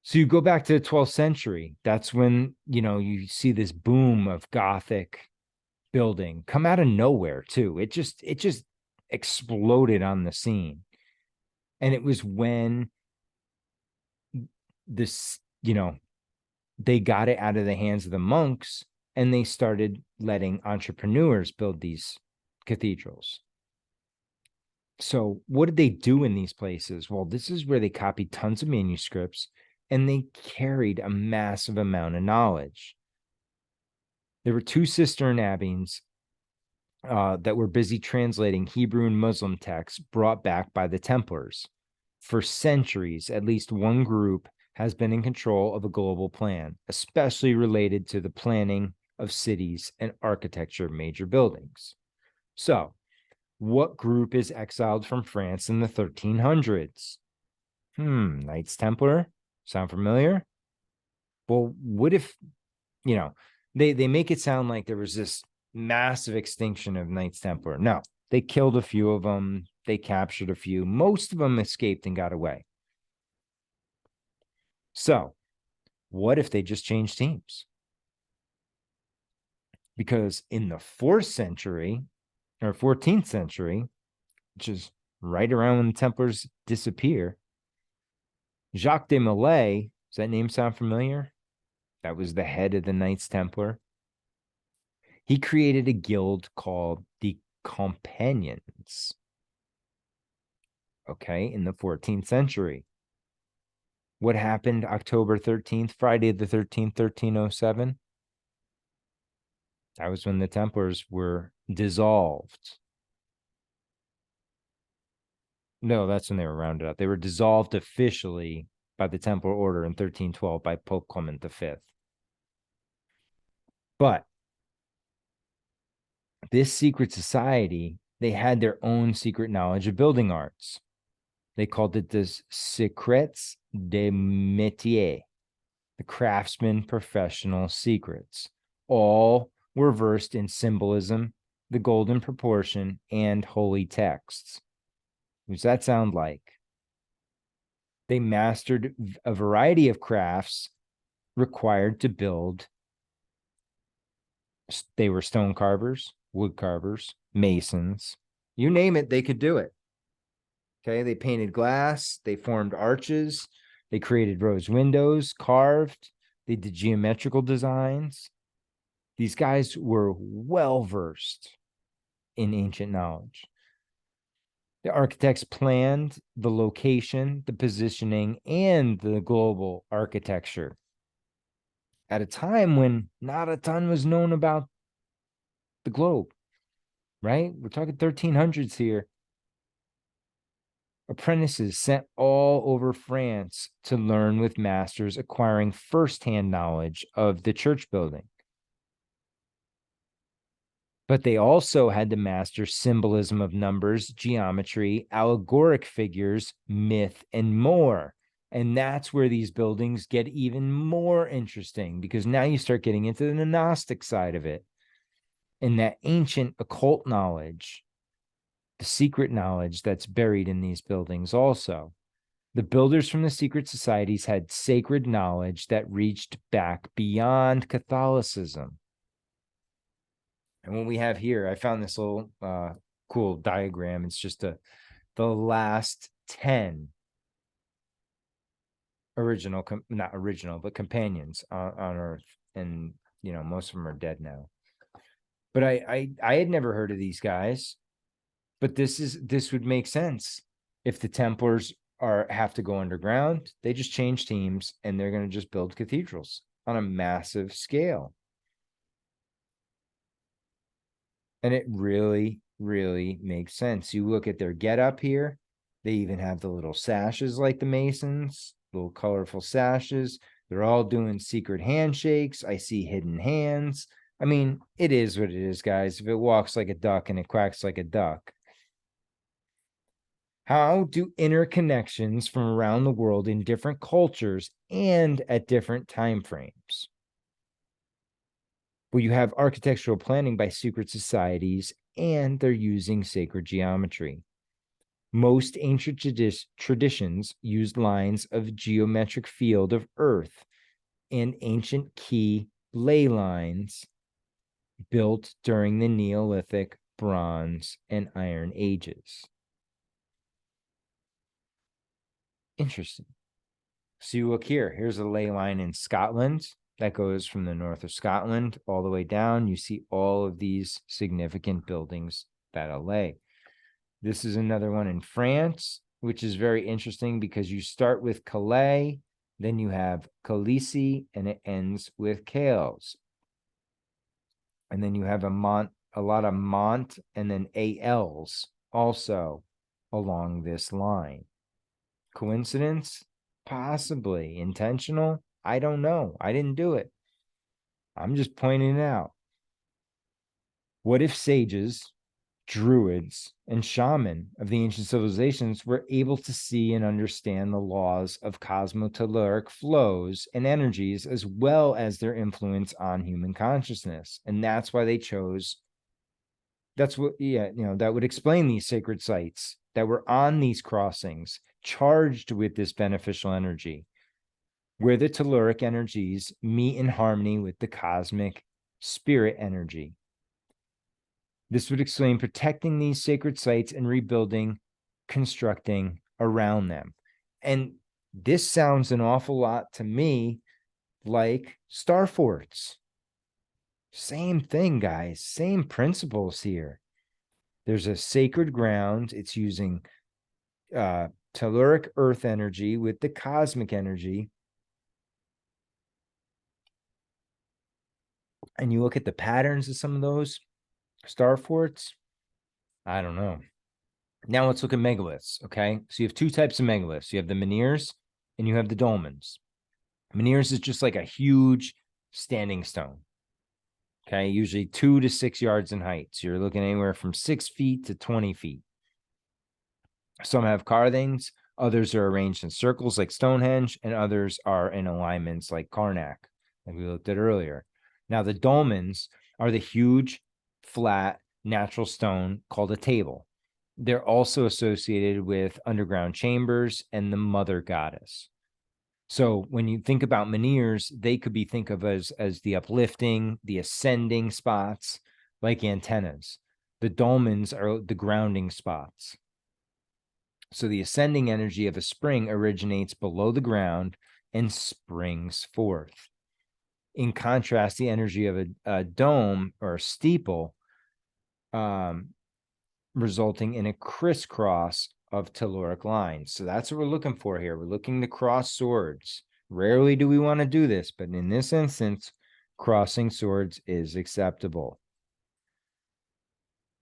So you go back to the 12th century. That's when, you see this boom of Gothic building come out of nowhere too. It just exploded on the scene. And it was when this, they got it out of the hands of the monks and they started letting entrepreneurs build these cathedrals. So what did they do in these places? Well, this is where they copied tons of manuscripts and they carried a massive amount of knowledge. There were 2 cistern abbeys that were busy translating Hebrew and Muslim texts brought back by the Templars. For centuries, at least one group has been in control of a global plan, especially related to the planning of cities and architecture of major buildings. So, what group is exiled from France in the 1300s? Knights Templar? Sound familiar? Well, what if, they make it sound like there was this massive extinction of Knights Templar. No, they killed a few of them. They captured a few. Most of them escaped and got away. So, what if they just changed teams? Because in the 4th century, or 14th century, which is right around when the Templars disappear, Jacques de Molay, does that name sound familiar? That was the head of the Knights Templar. He created a guild called the Companions, in the 14th century. What happened October 13th, Friday the 13th, 1307? That was when the Templars were dissolved. No, that's when they were rounded up. They were dissolved officially by the Templar Order in 1312 by Pope Clement V. But this secret society, they had their own secret knowledge of building arts. They called it the Secrets des Métiers, the craftsman professional secrets. All were versed in symbolism, the golden proportion, and holy texts. What does that sound like? They mastered a variety of crafts required to build. They were stone carvers, wood carvers, masons. You name it, they could do it. They painted glass, they formed arches, they created rose windows, carved, they did geometrical designs. These guys were well-versed in ancient knowledge. The architects planned the location, the positioning, and the global architecture at a time when not a ton was known about the globe, right? We're talking 1300s here. Apprentices sent all over France to learn with masters, acquiring firsthand knowledge of the church building. But they also had to master symbolism of numbers, geometry, allegoric figures, myth, and more. And that's where these buildings get even more interesting, because now you start getting into the Gnostic side of it and that ancient occult knowledge, the secret knowledge that's buried in these buildings also. The builders from the secret societies had sacred knowledge that reached back beyond Catholicism. And what we have here, I found this little cool diagram. It's just the last 10 original, not original, but companions on Earth. And, you know, most of them are dead now. But I had never heard of these guys. But this would make sense. If the Templars have to go underground, they just change teams and they're going to just build cathedrals on a massive scale. And it really, really makes sense. You look at their getup here. They even have the little sashes like the Masons, little colorful sashes. They're all doing secret handshakes. I see hidden hands. I mean, it is what it is, guys. If it walks like a duck and it quacks like a duck. How do interconnections from around the world in different cultures and at different time frames? Well, you have architectural planning by secret societies, and they're using sacred geometry. Most ancient traditions used lines of geometric field of Earth and ancient key ley lines built during the Neolithic, Bronze, and Iron Ages. Interesting. So you look here. Here's a ley line in Scotland that goes from the north of Scotland all the way down. You see all of these significant buildings that are ley. This is another one in France, which is very interesting because you start with Calais, then you have Calisi, and it ends with Cales. And then you have a lot of Mont and then ALs also along this line. Coincidence? Possibly. Intentional? I don't know. I didn't do it. I'm just pointing it out. What if sages, druids, and shaman of the ancient civilizations were able to see and understand the laws of cosmotelluric flows and energies, as well as their influence on human consciousness? And that's why they chose, that would explain these sacred sites that were on these crossings, charged with this beneficial energy, where the telluric energies meet in harmony with the cosmic spirit energy. This would explain protecting these sacred sites and rebuilding, constructing around them. And this sounds an awful lot to me like star forts. Same thing, guys. Same principles here. There's a sacred ground. It's using telluric earth energy with the cosmic energy. And you look at the patterns of some of those star forts, I don't know. Now let's look at megaliths, okay? So you have two types of megaliths. You have the menhirs and you have the dolmens. Menhirs is just like a huge standing stone, okay? Usually 2 to 6 yards in height. So you're looking anywhere from 6 feet to 20 feet. Some have carvings, others are arranged in circles like Stonehenge, and others are in alignments like Carnac, like we looked at earlier. Now the dolmens are the huge, flat, natural stone called a table. They're also associated with underground chambers and the mother goddess. So when you think about menhirs, they could be think of as the uplifting, the ascending spots, like antennas. The dolmens are the grounding spots. So the ascending energy of a spring originates below the ground and springs forth. In contrast, the energy of a dome or a steeple, resulting in a crisscross of telluric lines. So that's what we're looking for here. We're looking to cross swords. Rarely do we want to do this, but in this instance, crossing swords is acceptable.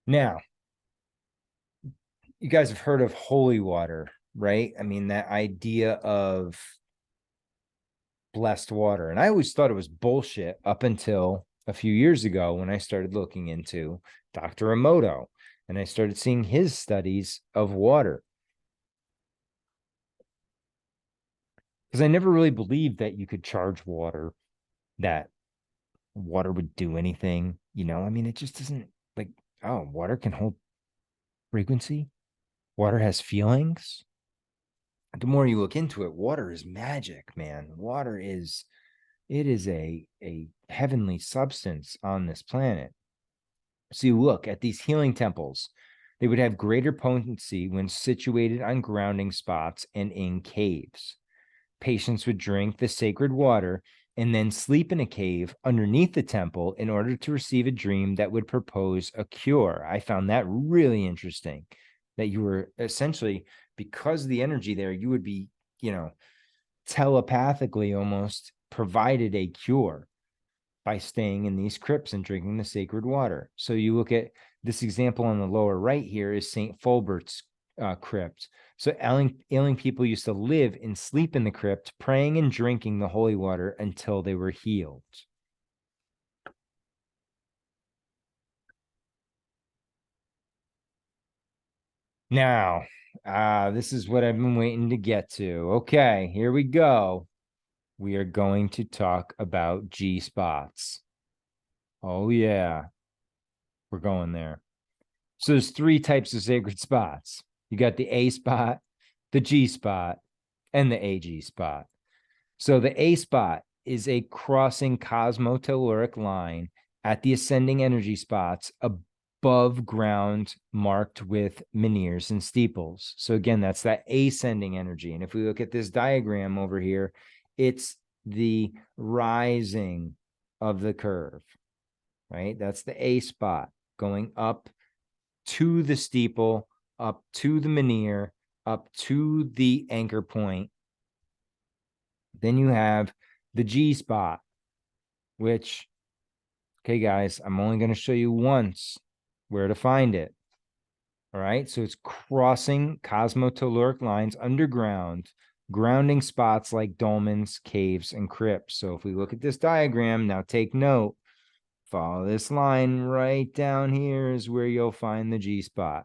Now, you guys have heard of holy water, right? I mean, that idea of blessed water. And I always thought it was bullshit up until a few years ago when I started looking into Dr. Emoto, and I started seeing his studies of water. Because I never really believed that you could charge water, that water would do anything, you know? I mean, it just doesn't like, oh, water can hold frequency. Water has feelings. The more you look into it, water is magic, man. It is a heavenly substance on this planet. So you look at these healing temples, they would have greater potency when situated on grounding spots and in caves. Patients would drink the sacred water and then sleep in a cave underneath the temple in order to receive a dream that would propose a cure. I found that really interesting, that you were essentially, because of the energy there, you would be, you know, telepathically almost provided a cure by staying in these crypts and drinking the sacred water. So you look at this example on the lower right here is St. Fulbert's crypt. So ailing people used to live and sleep in the crypt, praying and drinking the holy water until they were healed. Now, this is what I've been waiting to get to. Okay, here we go. We are going to talk about G spots. Oh, yeah. We're going there. So there's 3 types of sacred spots. You got the A spot, the G spot, and the AG spot. So the A spot is a crossing cosmotelluric line at the ascending energy spots above ground marked with menhirs and steeples. So again, that's that ascending energy. And if we look at this diagram over here, it's the rising of the curve, right? That's the A spot going up to the steeple, up to the menhir, up to the anchor point. Then you have the G spot, which, okay, guys, I'm only going to show you once where to find it. All right, so it's crossing cosmotelluric lines underground, grounding spots like dolmens, caves, and crypts. So if we look at this diagram, now take note, follow this line right down here is where you'll find the G spot.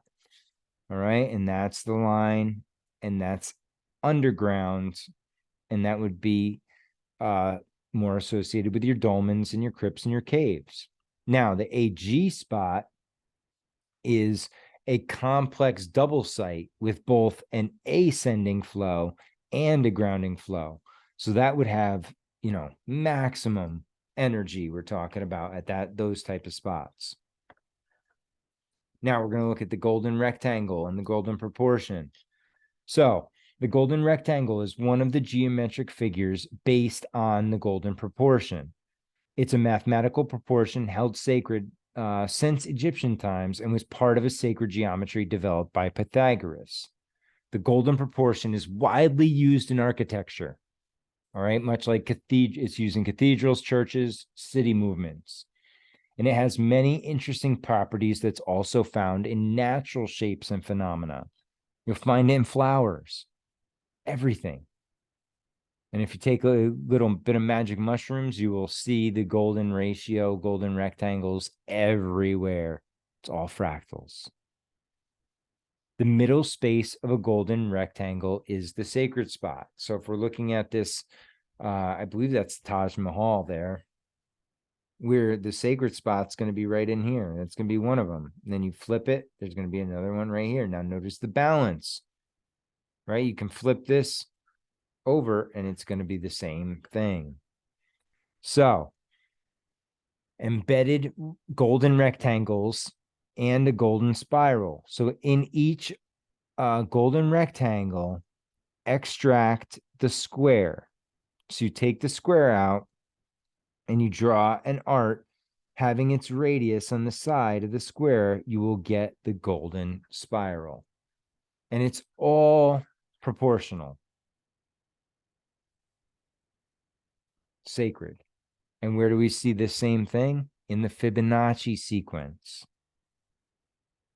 All right, and that's the line, and that's underground, and that would be more associated with your dolmens and your crypts and your caves. Now, the AG spot is a complex double site with both an ascending flow and a grounding flow. So that would have, you know, maximum energy we're talking about at those type of spots. Now we're going to look at the golden rectangle and the golden proportion. So the golden rectangle is one of the geometric figures based on the golden proportion. It's a mathematical proportion held sacred since Egyptian times and was part of a sacred geometry developed by Pythagoras. The golden proportion is widely used in architecture. All right, much like it's used in cathedrals, churches, city movements. And it has many interesting properties that's also found in natural shapes and phenomena. You'll find it in flowers, everything. And if you take a little bit of magic mushrooms, you will see the golden ratio, golden rectangles everywhere. It's all fractals. The middle space of a golden rectangle is the sacred spot. So if we're looking at this, I believe that's Taj Mahal there, where the sacred spot's going to be right in here. That's going to be one of them. And then you flip it, there's going to be another one right here. Now notice the balance, right? You can flip this over and it's going to be the same thing. So embedded golden rectangles and a golden spiral. So in each golden rectangle, extract the square. So you take the square out and you draw an arc having its radius on the side of the square, you will get the golden spiral. And it's all proportional. Sacred. And where do we see the same thing? In the Fibonacci sequence,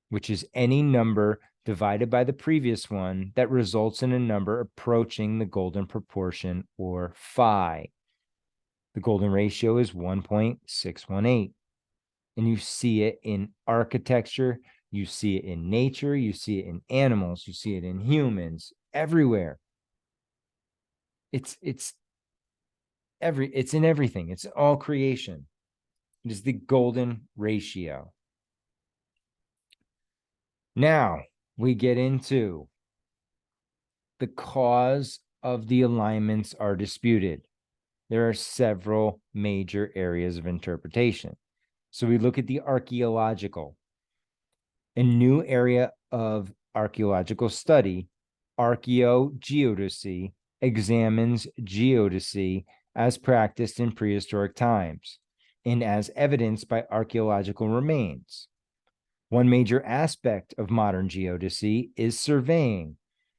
which is any number divided by the previous one that results in a number approaching the golden proportion, or phi. The golden ratio is 1.618. And you see it in architecture, you see it in nature, you see it in animals, you see it in humans, everywhere. It's in everything. It's all creation. It is the golden ratio. Now we get into the cause of the alignments are disputed. There are several major areas of interpretation. So we look at the archaeological. A new area of archaeological study, archaeogeodesy, examines geodesy as practiced in prehistoric times and as evidenced by archaeological remains. One major aspect of modern geodesy is surveying.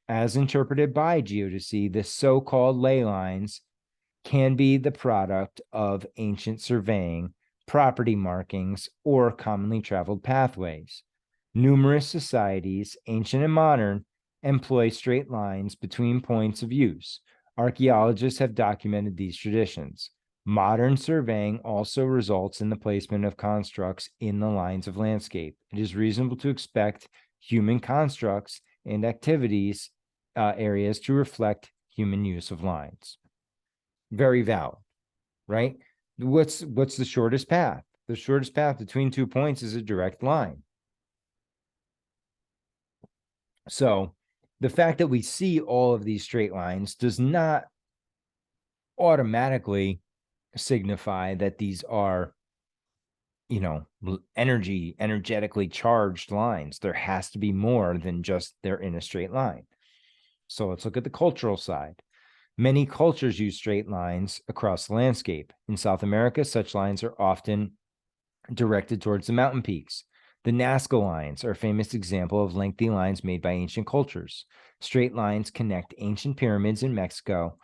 As interpreted by geodesy, the so-called ley lines can be the product of ancient surveying, property markings, or commonly traveled pathways. Numerous societies, ancient and modern, employ straight lines between points of use. Archaeologists have documented these traditions. Modern surveying also results in the placement of constructs in the lines of landscape. It is reasonable to expect human constructs and activities areas to reflect human use of lines. Very valid, right? What's the shortest path? The shortest path between 2 points is a direct line. So the fact that we see all of these straight lines does not automatically signify that these are, energetically charged lines. There has to be more than just they're in a straight line. So let's look at the cultural side. Many cultures use straight lines across the landscape. In South America, such lines are often directed towards the mountain peaks. The Nazca lines are a famous example of lengthy lines made by ancient cultures. Straight lines connect ancient pyramids in Mexico.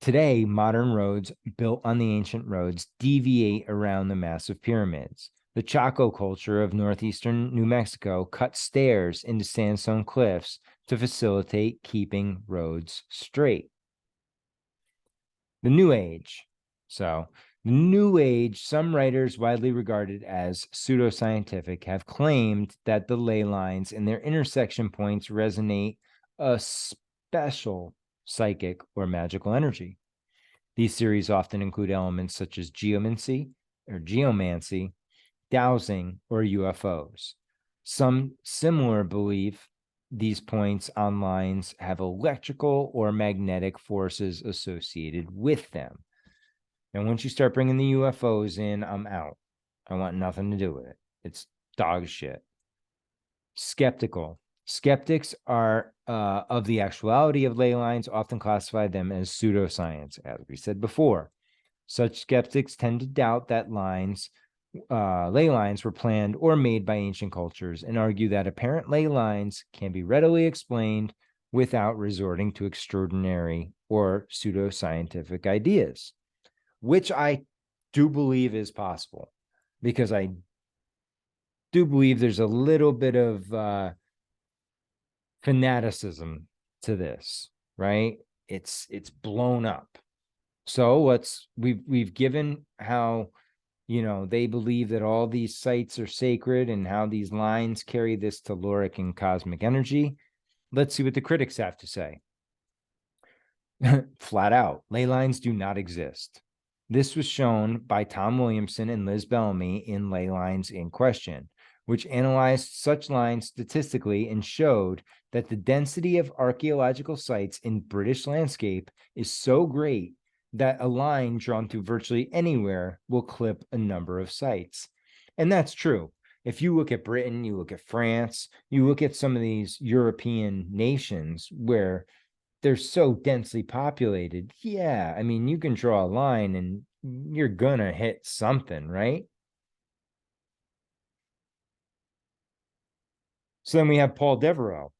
Today, modern roads built on the ancient roads deviate around the massive pyramids. The Chaco culture of northeastern New Mexico cut stairs into sandstone cliffs to facilitate keeping roads straight. The New Age. So, the New Age, some writers widely regarded as pseudoscientific have claimed that the ley lines and their intersection points resonate a special psychic or magical energy. These theories often include elements such as geomancy, dowsing, or UFOs. Some similar believe these points on lines have electrical or magnetic forces associated with them. And once you start bringing the UFOs in, I'm out. I want nothing to do with it. It's dog shit. Skeptical. Skeptics are of the actuality of ley lines often classify them as pseudoscience, as we said before. Such skeptics tend to doubt that ley lines were planned or made by ancient cultures and argue that apparent ley lines can be readily explained without resorting to extraordinary or pseudoscientific ideas, which I do believe is possible, because I do believe there's a little bit of fanaticism to this, right? It's blown up. So we've given how, they believe that all these sites are sacred and how these lines carry this telluric and cosmic energy. Let's see what the critics have to say. Flat out, ley lines do not exist. This was shown by Tom Williamson and Liz Bellamy in Ley Lines in Question, which analyzed such lines statistically and showed that the density of archaeological sites in British landscape is so great that a line drawn through virtually anywhere will clip a number of sites. And that's true. If you look at Britain, you look at France, you look at some of these European nations where they're so densely populated. Yeah, I mean, you can draw a line and you're gonna hit something, right? So then we have Paul Devereaux.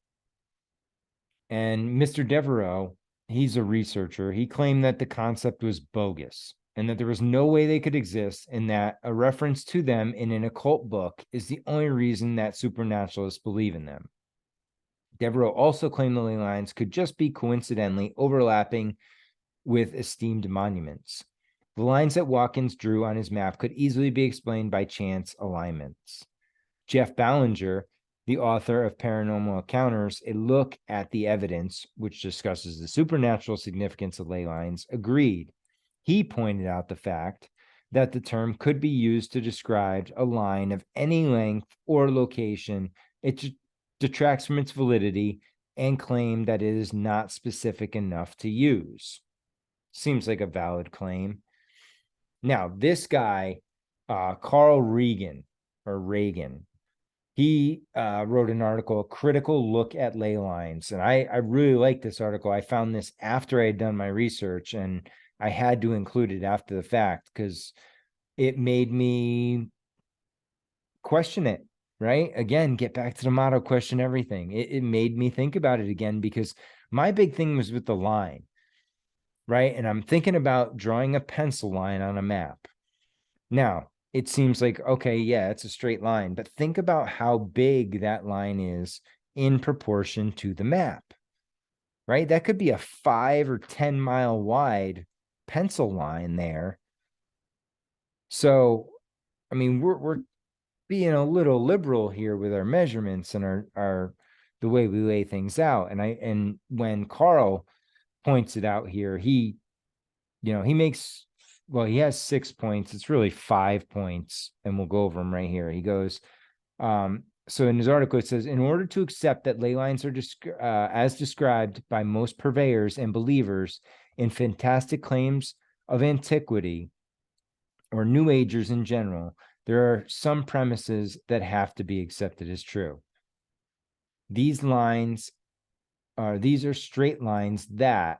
And Mr. Devereaux, he's a researcher. He claimed that the concept was bogus and that there was no way they could exist, and that a reference to them in an occult book is the only reason that supernaturalists believe in them. Devereaux also claimed the ley lines could just be coincidentally overlapping with esteemed monuments. The lines that Watkins drew on his map could easily be explained by chance alignments. Jeff Ballinger, the author of Paranormal Encounters, A Look at the Evidence, which discusses the supernatural significance of ley lines, agreed. He pointed out the fact that the term could be used to describe a line of any length or location. It detracts from its validity and claimed that it is not specific enough to use. Seems like a valid claim. Now, this guy, Carl Regan, he wrote an article, A Critical Look at Ley Lines. And I really like this article. I found this after I had done my research, and I had to include it after the fact because it made me question it, right? Again, get back to the motto, question everything. It made me think about it again, because my big thing was with the line, right? And I'm thinking about drawing a pencil line on a map. Now, it seems like, okay, yeah, it's a straight line, but think about how big that line is in proportion to the map, right? That could be a 5 or 10 mile wide pencil line there. So, I mean, we're being a little liberal here with our measurements and our the way we lay things out. And when Carl points it out here, he makes, well, he has 6 points. It's really 5 points, and we'll go over them right here. He goes, so in his article, it says, in order to accept that ley lines are as described by most purveyors and believers in fantastic claims of antiquity or New Agers in general, there are some premises that have to be accepted as true. These are straight lines that,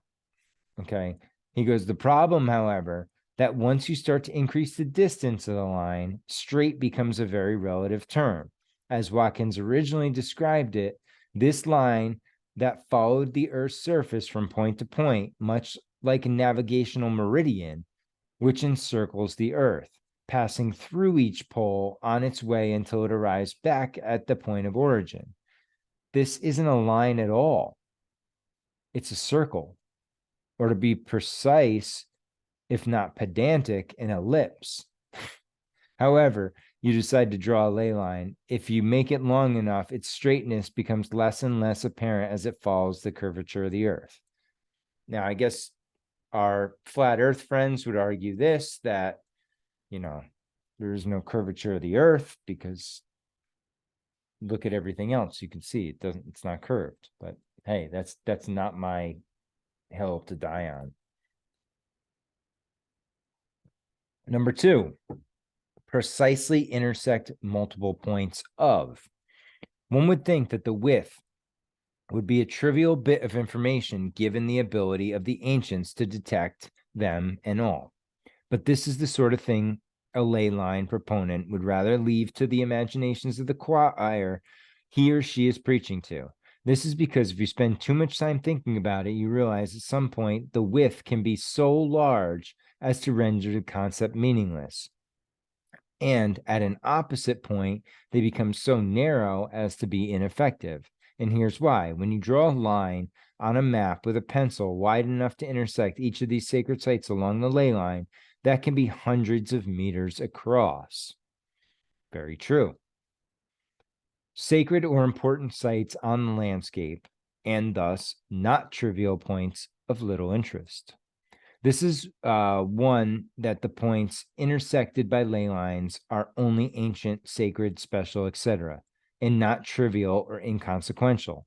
okay, he goes, the problem, however, that once you start to increase the distance of the line, straight becomes a very relative term. As Watkins originally described it, this line that followed the Earth's surface from point to point, much like a navigational meridian, which encircles the Earth, passing through each pole on its way until it arrives back at the point of origin. This isn't a line at all. It's a circle, or to be precise, if not pedantic, an ellipse. However, you decide to draw a ley line. If you make it long enough, its straightness becomes less and less apparent as it follows the curvature of the Earth. Now, I guess our flat Earth friends would argue this, that, there is no curvature of the Earth because look at everything else. You can see it's not curved. But hey, that's not my hill to die on. Number 2, precisely intersect multiple points of. One would think that the width would be a trivial bit of information given the ability of the ancients to detect them and all. But this is the sort of thing a ley line proponent would rather leave to the imaginations of the choir he or she is preaching to. This is because if you spend too much time thinking about it, you realize at some point the width can be so large as to render the concept meaningless. And at an opposite point, they become so narrow as to be ineffective. And here's why. When you draw a line on a map with a pencil wide enough to intersect each of these sacred sites along the ley line, that can be hundreds of meters across. Very true. Sacred or important sites on the landscape, and thus not trivial points of little interest. This is one that the points intersected by ley lines are only ancient, sacred, special, etc., and not trivial or inconsequential.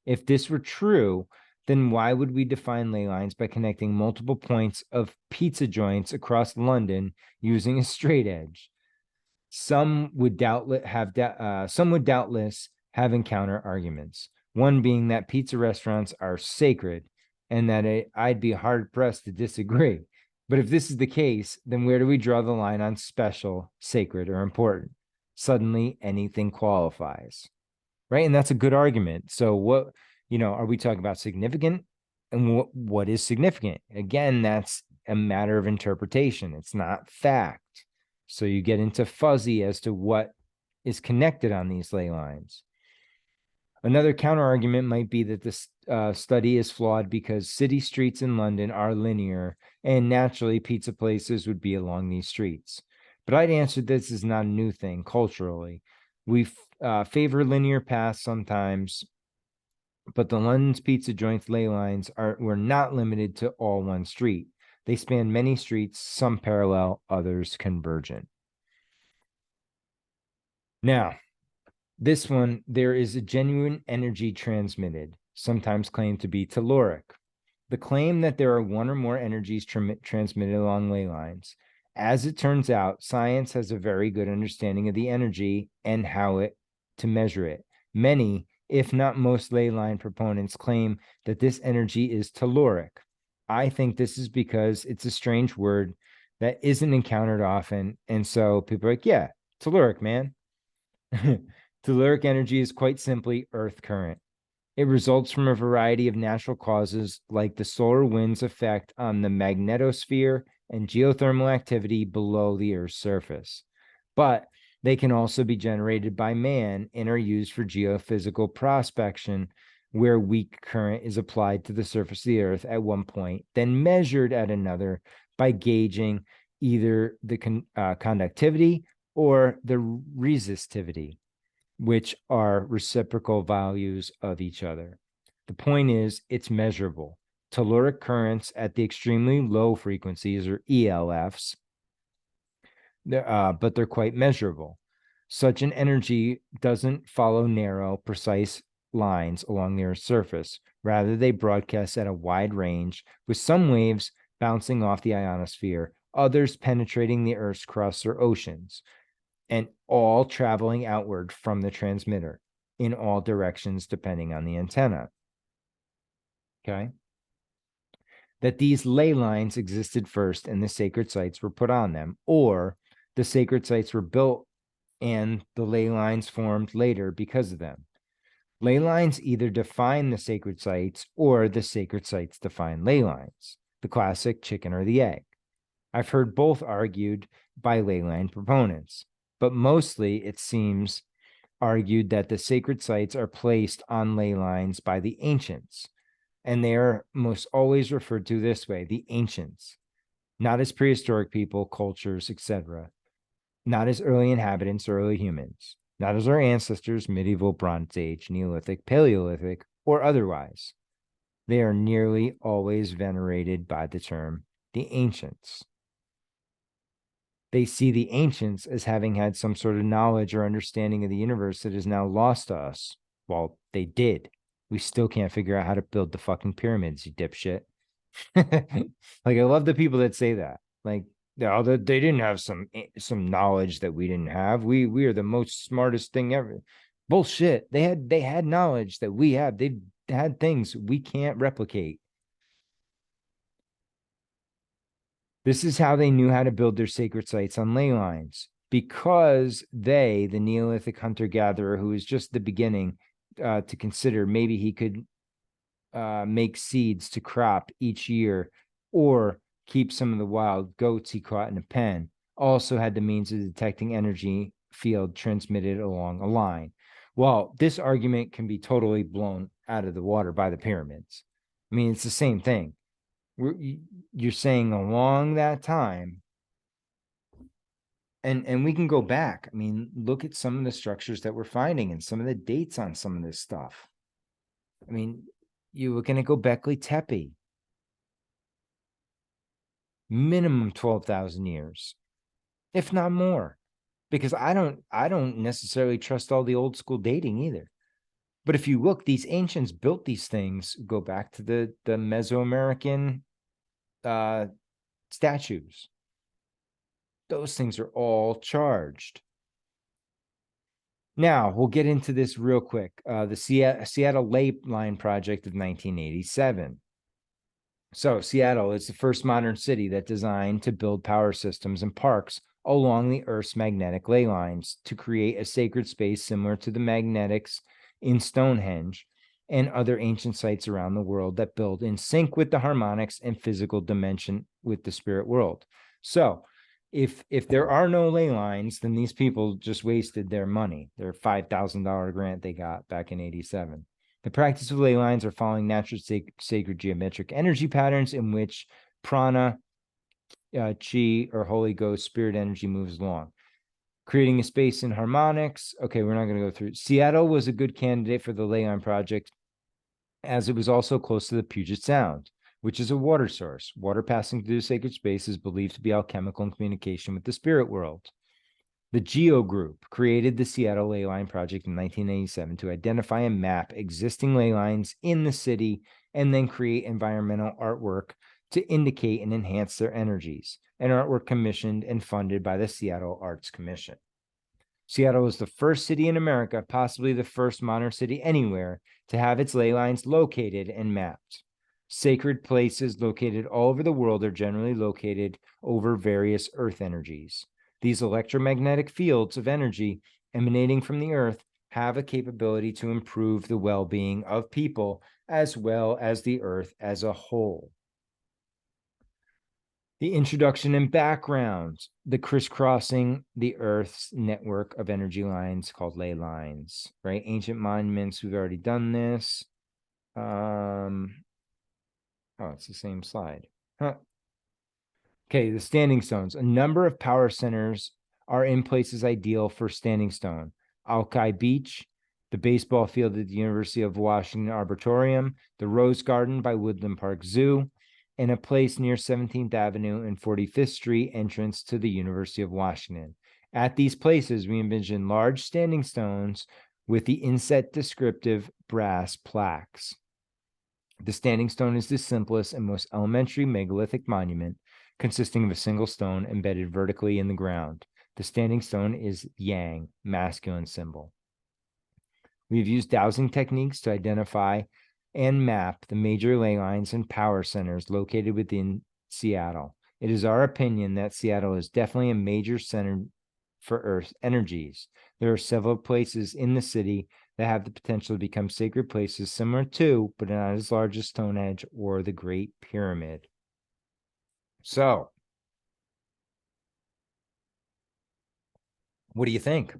If this were true, then why would we define ley lines by connecting multiple points of pizza joints across London using a straight edge? Some would doubtless have encounter arguments. One being that pizza restaurants are sacred, and that I'd be hard-pressed to disagree. But if this is the case, then where do we draw the line on special, sacred, or important? Suddenly, anything qualifies, right? And that's a good argument. So what, are we talking about significant? And what is significant? Again, that's a matter of interpretation. It's not fact. So you get into fuzzy as to what is connected on these ley lines. Another counter argument might be that this study is flawed because city streets in London are linear, and naturally pizza places would be along these streets. But I'd answer this is not a new thing culturally. We favor linear paths sometimes, but the London's pizza joints ley lines were not limited to all one street. They span many streets, some parallel, others convergent. Now, this one, there is a genuine energy transmitted, sometimes claimed to be telluric. The claim that there are one or more energies transmitted along ley lines. As it turns out, science has a very good understanding of the energy and how to measure it. Many, if not most, ley line proponents claim that this energy is telluric. I think this is because it's a strange word that isn't encountered often, and so people are like, yeah, telluric, man. Telluric energy is quite simply earth current. It results from a variety of natural causes like the solar wind's effect on the magnetosphere and geothermal activity below the Earth's surface. But they can also be generated by man and are used for geophysical prospection, where weak current is applied to the surface of the Earth at one point, then measured at another by gauging either the conductivity or the resistivity, which are reciprocal values of each other. The point is, it's measurable. Telluric currents at the extremely low frequencies, or ELFs, but they're quite measurable. Such an energy doesn't follow narrow, precise lines along the Earth's surface. Rather, they broadcast at a wide range, with some waves bouncing off the ionosphere, others penetrating the Earth's crust or oceans, and all traveling outward from the transmitter in all directions, depending on the antenna. Okay. That these ley lines existed first and the sacred sites were put on them, or the sacred sites were built and the ley lines formed later because of them. Ley lines either define the sacred sites or the sacred sites define ley lines, the classic chicken or the egg. I've heard both argued by ley line proponents, but mostly it seems argued that the sacred sites are placed on ley lines by the ancients, and they are most always referred to this way, the ancients, not as prehistoric people, cultures, etc., not as early inhabitants or early humans, not as our ancestors, medieval, Bronze Age, Neolithic, Paleolithic, or otherwise. They are nearly always venerated by the term the ancients. They see the ancients as having had some sort of knowledge or understanding of the universe that is now lost to us. Well, they did. We still can't figure out how to build the fucking pyramids, you dipshit. Like, I love the people that say that. Like, no, they didn't have some knowledge that we didn't have. We are the most smartest thing ever. Bullshit. They had knowledge that we have. They had things we can't replicate. This is how they knew how to build their sacred sites on ley lines, because the Neolithic hunter-gatherer, who was just the beginning, to consider maybe he could make seeds to crop each year or keep some of the wild goats he caught in a pen, also had the means of detecting energy field transmitted along a line. Well, this argument can be totally blown out of the water by the pyramids. I mean, it's the same thing. You're saying along that time, and we can go back. I mean, look at some of the structures that we're finding and some of the dates on some of this stuff. I mean, you're looking at Göbekli Tepe, minimum 12,000 years, if not more, because I don't necessarily trust all the old school dating either. But if you look, these ancients built these things, go back to the Mesoamerican statues. Those things are all charged. Now, we'll get into this real quick. The Seattle Ley Line Project of 1987. So Seattle is the first modern city that designed to build power systems and parks along the Earth's magnetic ley lines to create a sacred space similar to the magnetics in Stonehenge and other ancient sites around the world that build in sync with the harmonics and physical dimension with the spirit world. So if there are no ley lines, then these people just wasted their money, their $5,000 grant they got back in 87. The practice of ley lines are following natural sacred geometric energy patterns in which prana, chi, or Holy Ghost spirit energy moves along. Creating a space in harmonics. Okay, we're not going to go through. Seattle was a good candidate for the ley line project, as it was also close to the Puget Sound, which is a water source. Water passing through the sacred space is believed to be alchemical in communication with the spirit world. The GEO Group created the Seattle Ley Line Project in 1987 to identify and map existing ley lines in the city and then create environmental artwork to indicate and enhance their energies, an artwork commissioned and funded by the Seattle Arts Commission. Seattle was the first city in America, possibly the first modern city anywhere, to have its ley lines located and mapped. Sacred places located all over the world are generally located over various earth energies. These electromagnetic fields of energy emanating from the earth have a capability to improve the well-being of people as well as the earth as a whole. The introduction and background, the crisscrossing the earth's network of energy lines called ley lines, right? Ancient monuments, we've already done this. Oh, it's the same slide. Huh. Okay, the standing stones. A number of power centers are in places ideal for standing stone. Alki Beach, the baseball field at the University of Washington Arboretum, the Rose Garden by Woodland Park Zoo, and a place near 17th Avenue and 45th Street entrance to the University of Washington. At these places, we envision large standing stones with the inset descriptive brass plaques. The standing stone is the simplest and most elementary megalithic monument, consisting of a single stone embedded vertically in the ground. The standing stone is yang, masculine symbol. We've used dowsing techniques to identify and map the major ley lines and power centers located within Seattle. It is our opinion that Seattle is definitely a major center for Earth's energies. There are several places in the city that have the potential to become sacred places similar to, but not as large as Stonehenge or the Great Pyramid. So, what do you think?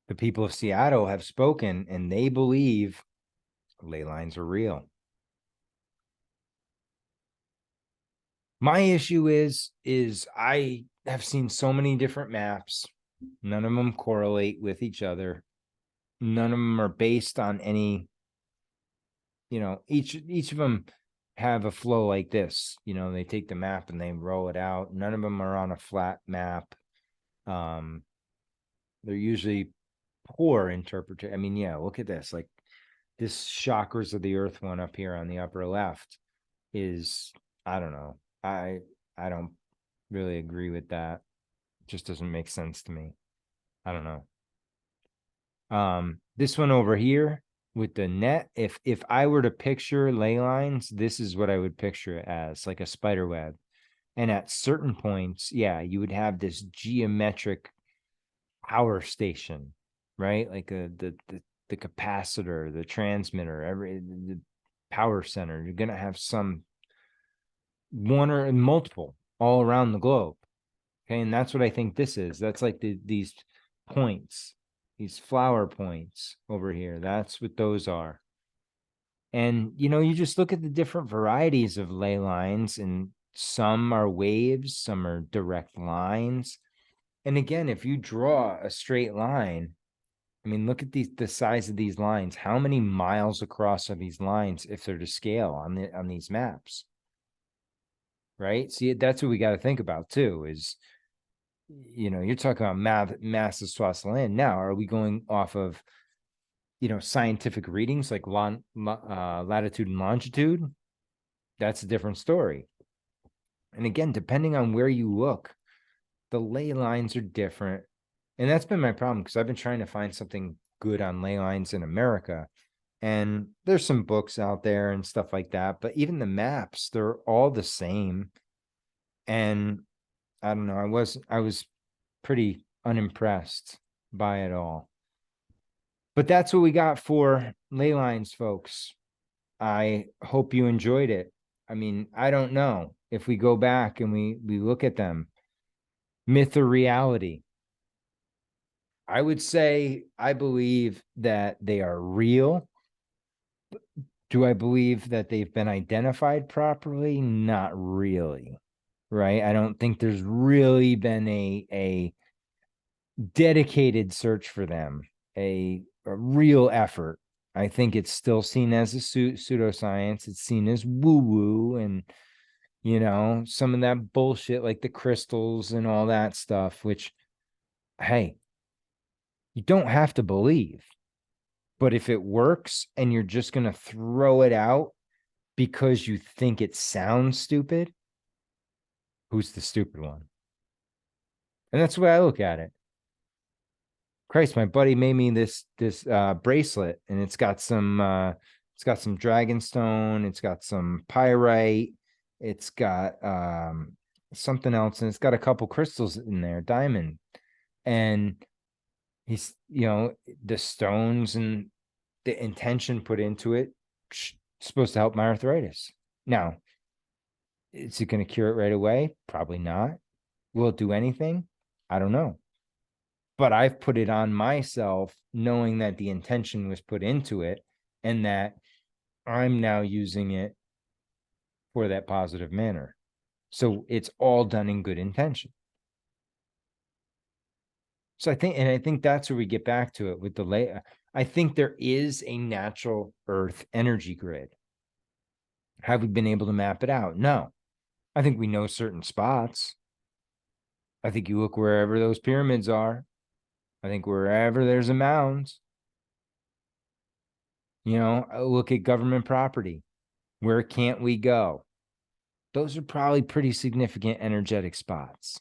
The people of Seattle have spoken and they believe ley lines are real. My issue is I have seen so many different maps. None of them correlate with each other. None of them are based on any, each of them have a flow like this. They take the map and they roll it out. None of them are on a flat map. They're usually poor interpretation. I mean, yeah, look at this. Like this chakras of the earth one up here on the upper left is, I don't know. I don't really agree with that. It just doesn't make sense to me. I don't know. This one over here with the net, if I were to picture ley lines, this is what I would picture it as, like a spider web. And at certain points, yeah, you would have this geometric power station, right? Like the capacitor, the transmitter, the power center. You're gonna have one or multiple all around the globe. Okay, and that's what I think this is. That's like these points, these flower points over here. That's what those are. And you just look at the different varieties of ley lines, and some are waves, some are direct lines. And again, if you draw a straight line, I mean, look at the size of these lines. How many miles across are these lines if they're to scale on these maps? Right? See, that's what we got to think about too, is, you're talking about massive swaths of land. Now, are we going off of, scientific readings like latitude and longitude? That's a different story. And again, depending on where you look, the ley lines are different. And that's been my problem, because I've been trying to find something good on ley lines in America. And there's some books out there and stuff like that. But even the maps, they're all the same. And I don't know, I was pretty unimpressed by it all. But that's what we got for ley lines, folks. I hope you enjoyed it. I mean, I don't know if we go back and we look at them, myth or reality. I would say I believe that they are real. Do I believe that they've been identified properly? Not really, right? I don't think there's really been a dedicated search for them, a real effort. I think it's still seen as a pseudoscience. It's seen as woo-woo and, some of that bullshit like the crystals and all that stuff, which, hey, you don't have to believe. But if it works and you're just going to throw it out because you think it sounds stupid, who's the stupid one? And that's the way I look at it. Christ, my buddy made me this bracelet, and it's got some dragonstone, it's got some pyrite, it's got something else, and it's got a couple crystals in there, diamond. And he's, the stones and the intention put into it supposed to help my arthritis. Now, is it going to cure it right away? Probably not. Will it do anything? I don't know. But I've put it on myself knowing that the intention was put into it and that I'm now using it for that positive manner. So it's all done in good intention. So I think that's where we get back to it with the layer. I think there is a natural earth energy grid. Have we been able to map it out? No. I think we know certain spots. I think you look wherever those pyramids are. I think wherever there's a mound, look at government property. Where can't we go? Those are probably pretty significant energetic spots.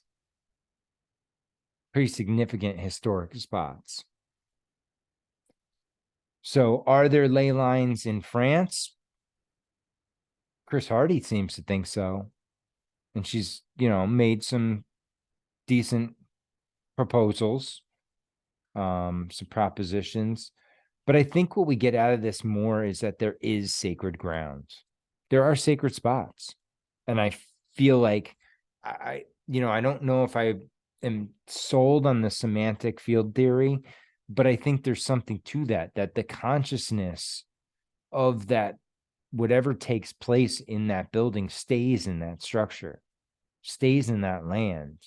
Pretty significant historic spots. So are there ley lines in France? Chris Hardy seems to think so. And she's, made some decent proposals, some propositions. But I think what we get out of this more is that there is sacred ground. There are sacred spots. And I feel like I don't know if I am sold on the semantic field theory, but I think there's something to that the consciousness of that, whatever takes place in that building stays in that structure, stays in that land.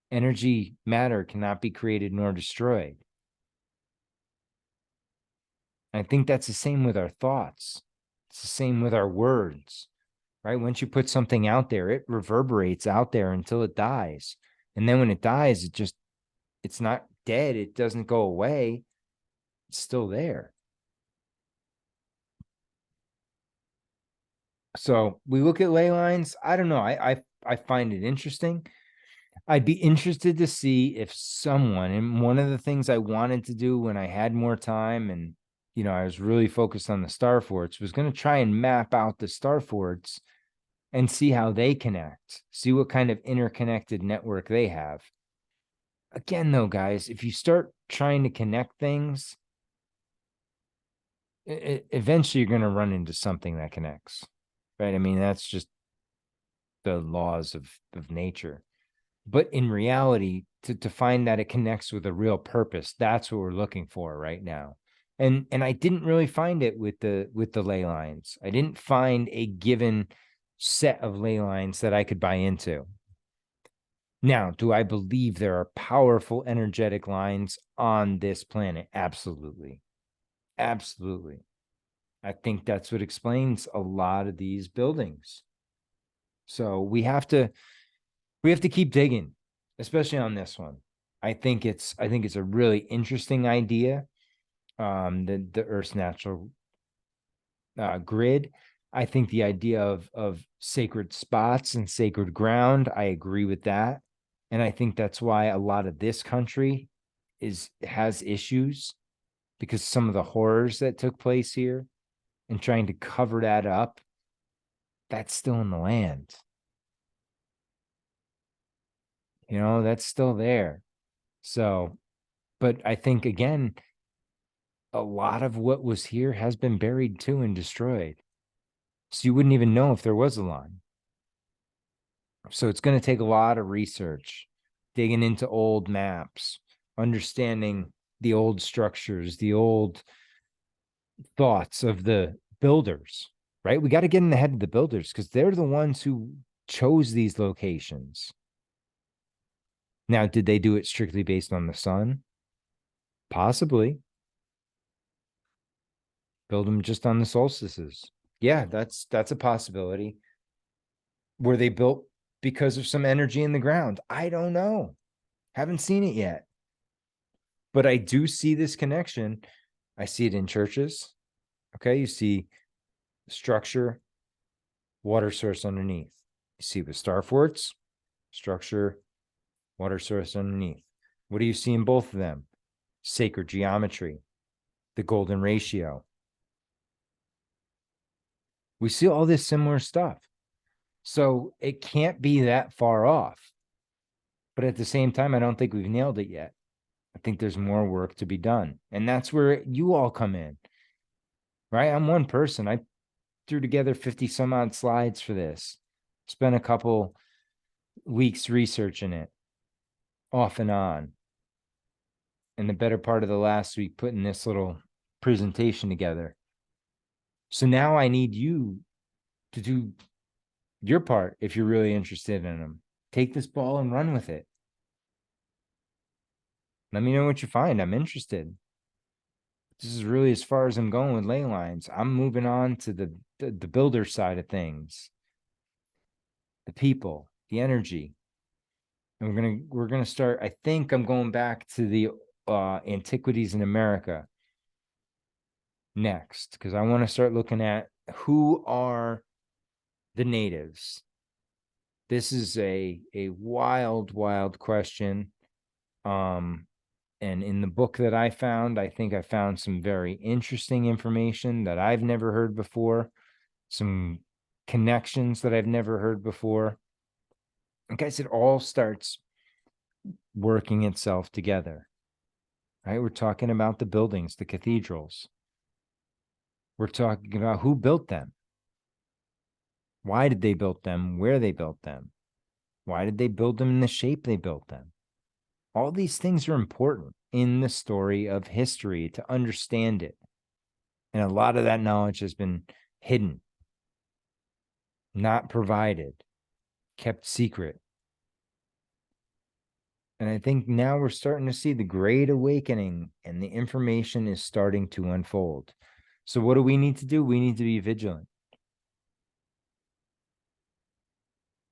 Energy, matter cannot be created nor destroyed. I think that's the same with our thoughts. It's the same with our words, right? Once you put something out there, it reverberates out there until it dies. And then when it dies, it's not dead. It doesn't go away. It's still there. So we look at ley lines. I don't know. I find it interesting. I'd be interested to see if someone, and one of the things I wanted to do when I had more time and, I was really focused on the star forts, was going to try and map out the star forts and see how they connect, see what kind of interconnected network they have. Again, though, guys, if you start trying to connect things, eventually you're going to run into something that connects, right? I mean, that's just the laws of nature. But in reality, to find that it connects with a real purpose, that's what we're looking for right now. And I didn't really find it with the ley lines. I didn't find a given set of ley lines that I could buy into. Now, do I believe there are powerful energetic lines on this planet? Absolutely. Absolutely. I think that's what explains a lot of these buildings. So we have to keep digging, especially on this one. I think it's a really interesting idea. The Earth's natural grid. I think the idea of sacred spots and sacred ground, I agree with that. And I think that's why a lot of this country has issues, because some of the horrors that took place here and trying to cover that up, that's still in the land. That's still there. So, but I think, again, a lot of what was here has been buried too and destroyed. So you wouldn't even know if there was a line. So it's going to take a lot of research digging into old maps, understanding the old structures, the old thoughts of the builders, right? We got to get in the head of the builders because they're the ones who chose these locations. Now, did they do it strictly based on the sun? Possibly. Build them just on the solstices. Yeah, that's a possibility. Were they built because of some energy in the ground? I don't know. Haven't seen it yet. But I do see this connection. I see it in churches. Okay, you see structure, water source underneath. You see with star forts, structure, water source underneath. What do you see in both of them? Sacred geometry, the golden ratio. We see all this similar stuff. So it can't be that far off. But at the same time, I don't think we've nailed it yet. I think there's more work to be done. And that's where you all come in, right? I'm one person. I threw together 50 some odd slides for this, spent a couple weeks researching it off and on. And the better part of the last week, putting this little presentation together. So now I need you to do your part if you're really interested in them. Take this ball and run with it. Let me know what you find. I'm interested. This is really as far as I'm going with ley lines. I'm moving on to the builder side of things, the people, the energy. And we're gonna start. I think I'm going back to the antiquities in America next, because I want to start looking at who are the natives. This is a wild question. And in the book that I found, I think I found some very interesting information that I've never heard before, some connections that I've never heard before. And guys, it all starts working itself together, right? We're talking about the buildings, the cathedrals. We're talking about who built them. Why did they build them? Where they built them? Why did they build them in the shape they built them? All these things are important in the story of history to understand it. And a lot of that knowledge has been hidden, not provided, kept secret. And I think now we're starting to see the Great Awakening and the information is starting to unfold. So what do we need to do? We need to be vigilant.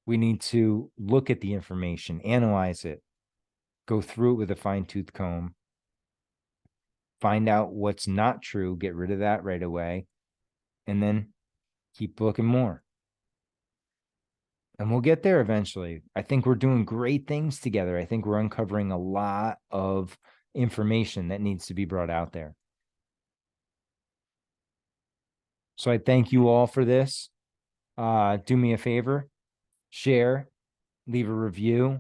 We need to look at the information, analyze it, go through it with a fine-tooth comb, find out what's not true, get rid of that right away, and then keep looking more. And we'll get there eventually. I think we're doing great things together. I think we're uncovering a lot of information that needs to be brought out there. So I thank you all for this. Do me a favor, share, leave a review.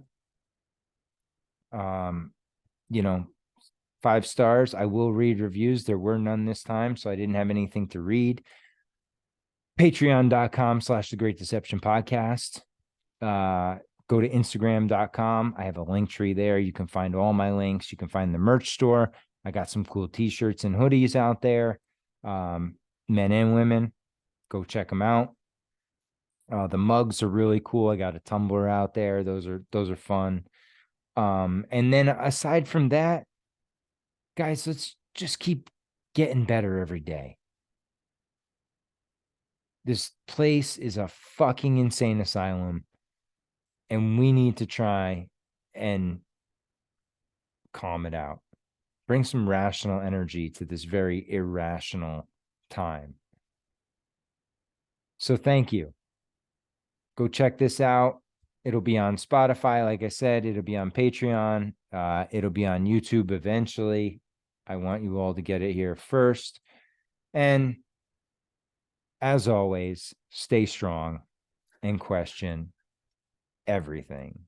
5 stars. I will read reviews. There were none this time, so I didn't have anything to read. Patreon.com/The Great Deception Podcast. Go to Instagram.com. I have a link tree there. You can find all my links. You can find the merch store. I got some cool t-shirts and hoodies out there. Men and women. Go check them out. The mugs are really cool. I got a tumbler out there. Those are fun. And then aside from that, guys, let's just keep getting better every day. This place is a fucking insane asylum, and we need to try and calm it out. Bring some rational energy to this very irrational time. So thank you. Go check this out. It'll be on Spotify. Like I said, it'll be on Patreon. It'll be on YouTube eventually. I want you all to get it here first. And as always, stay strong and question everything.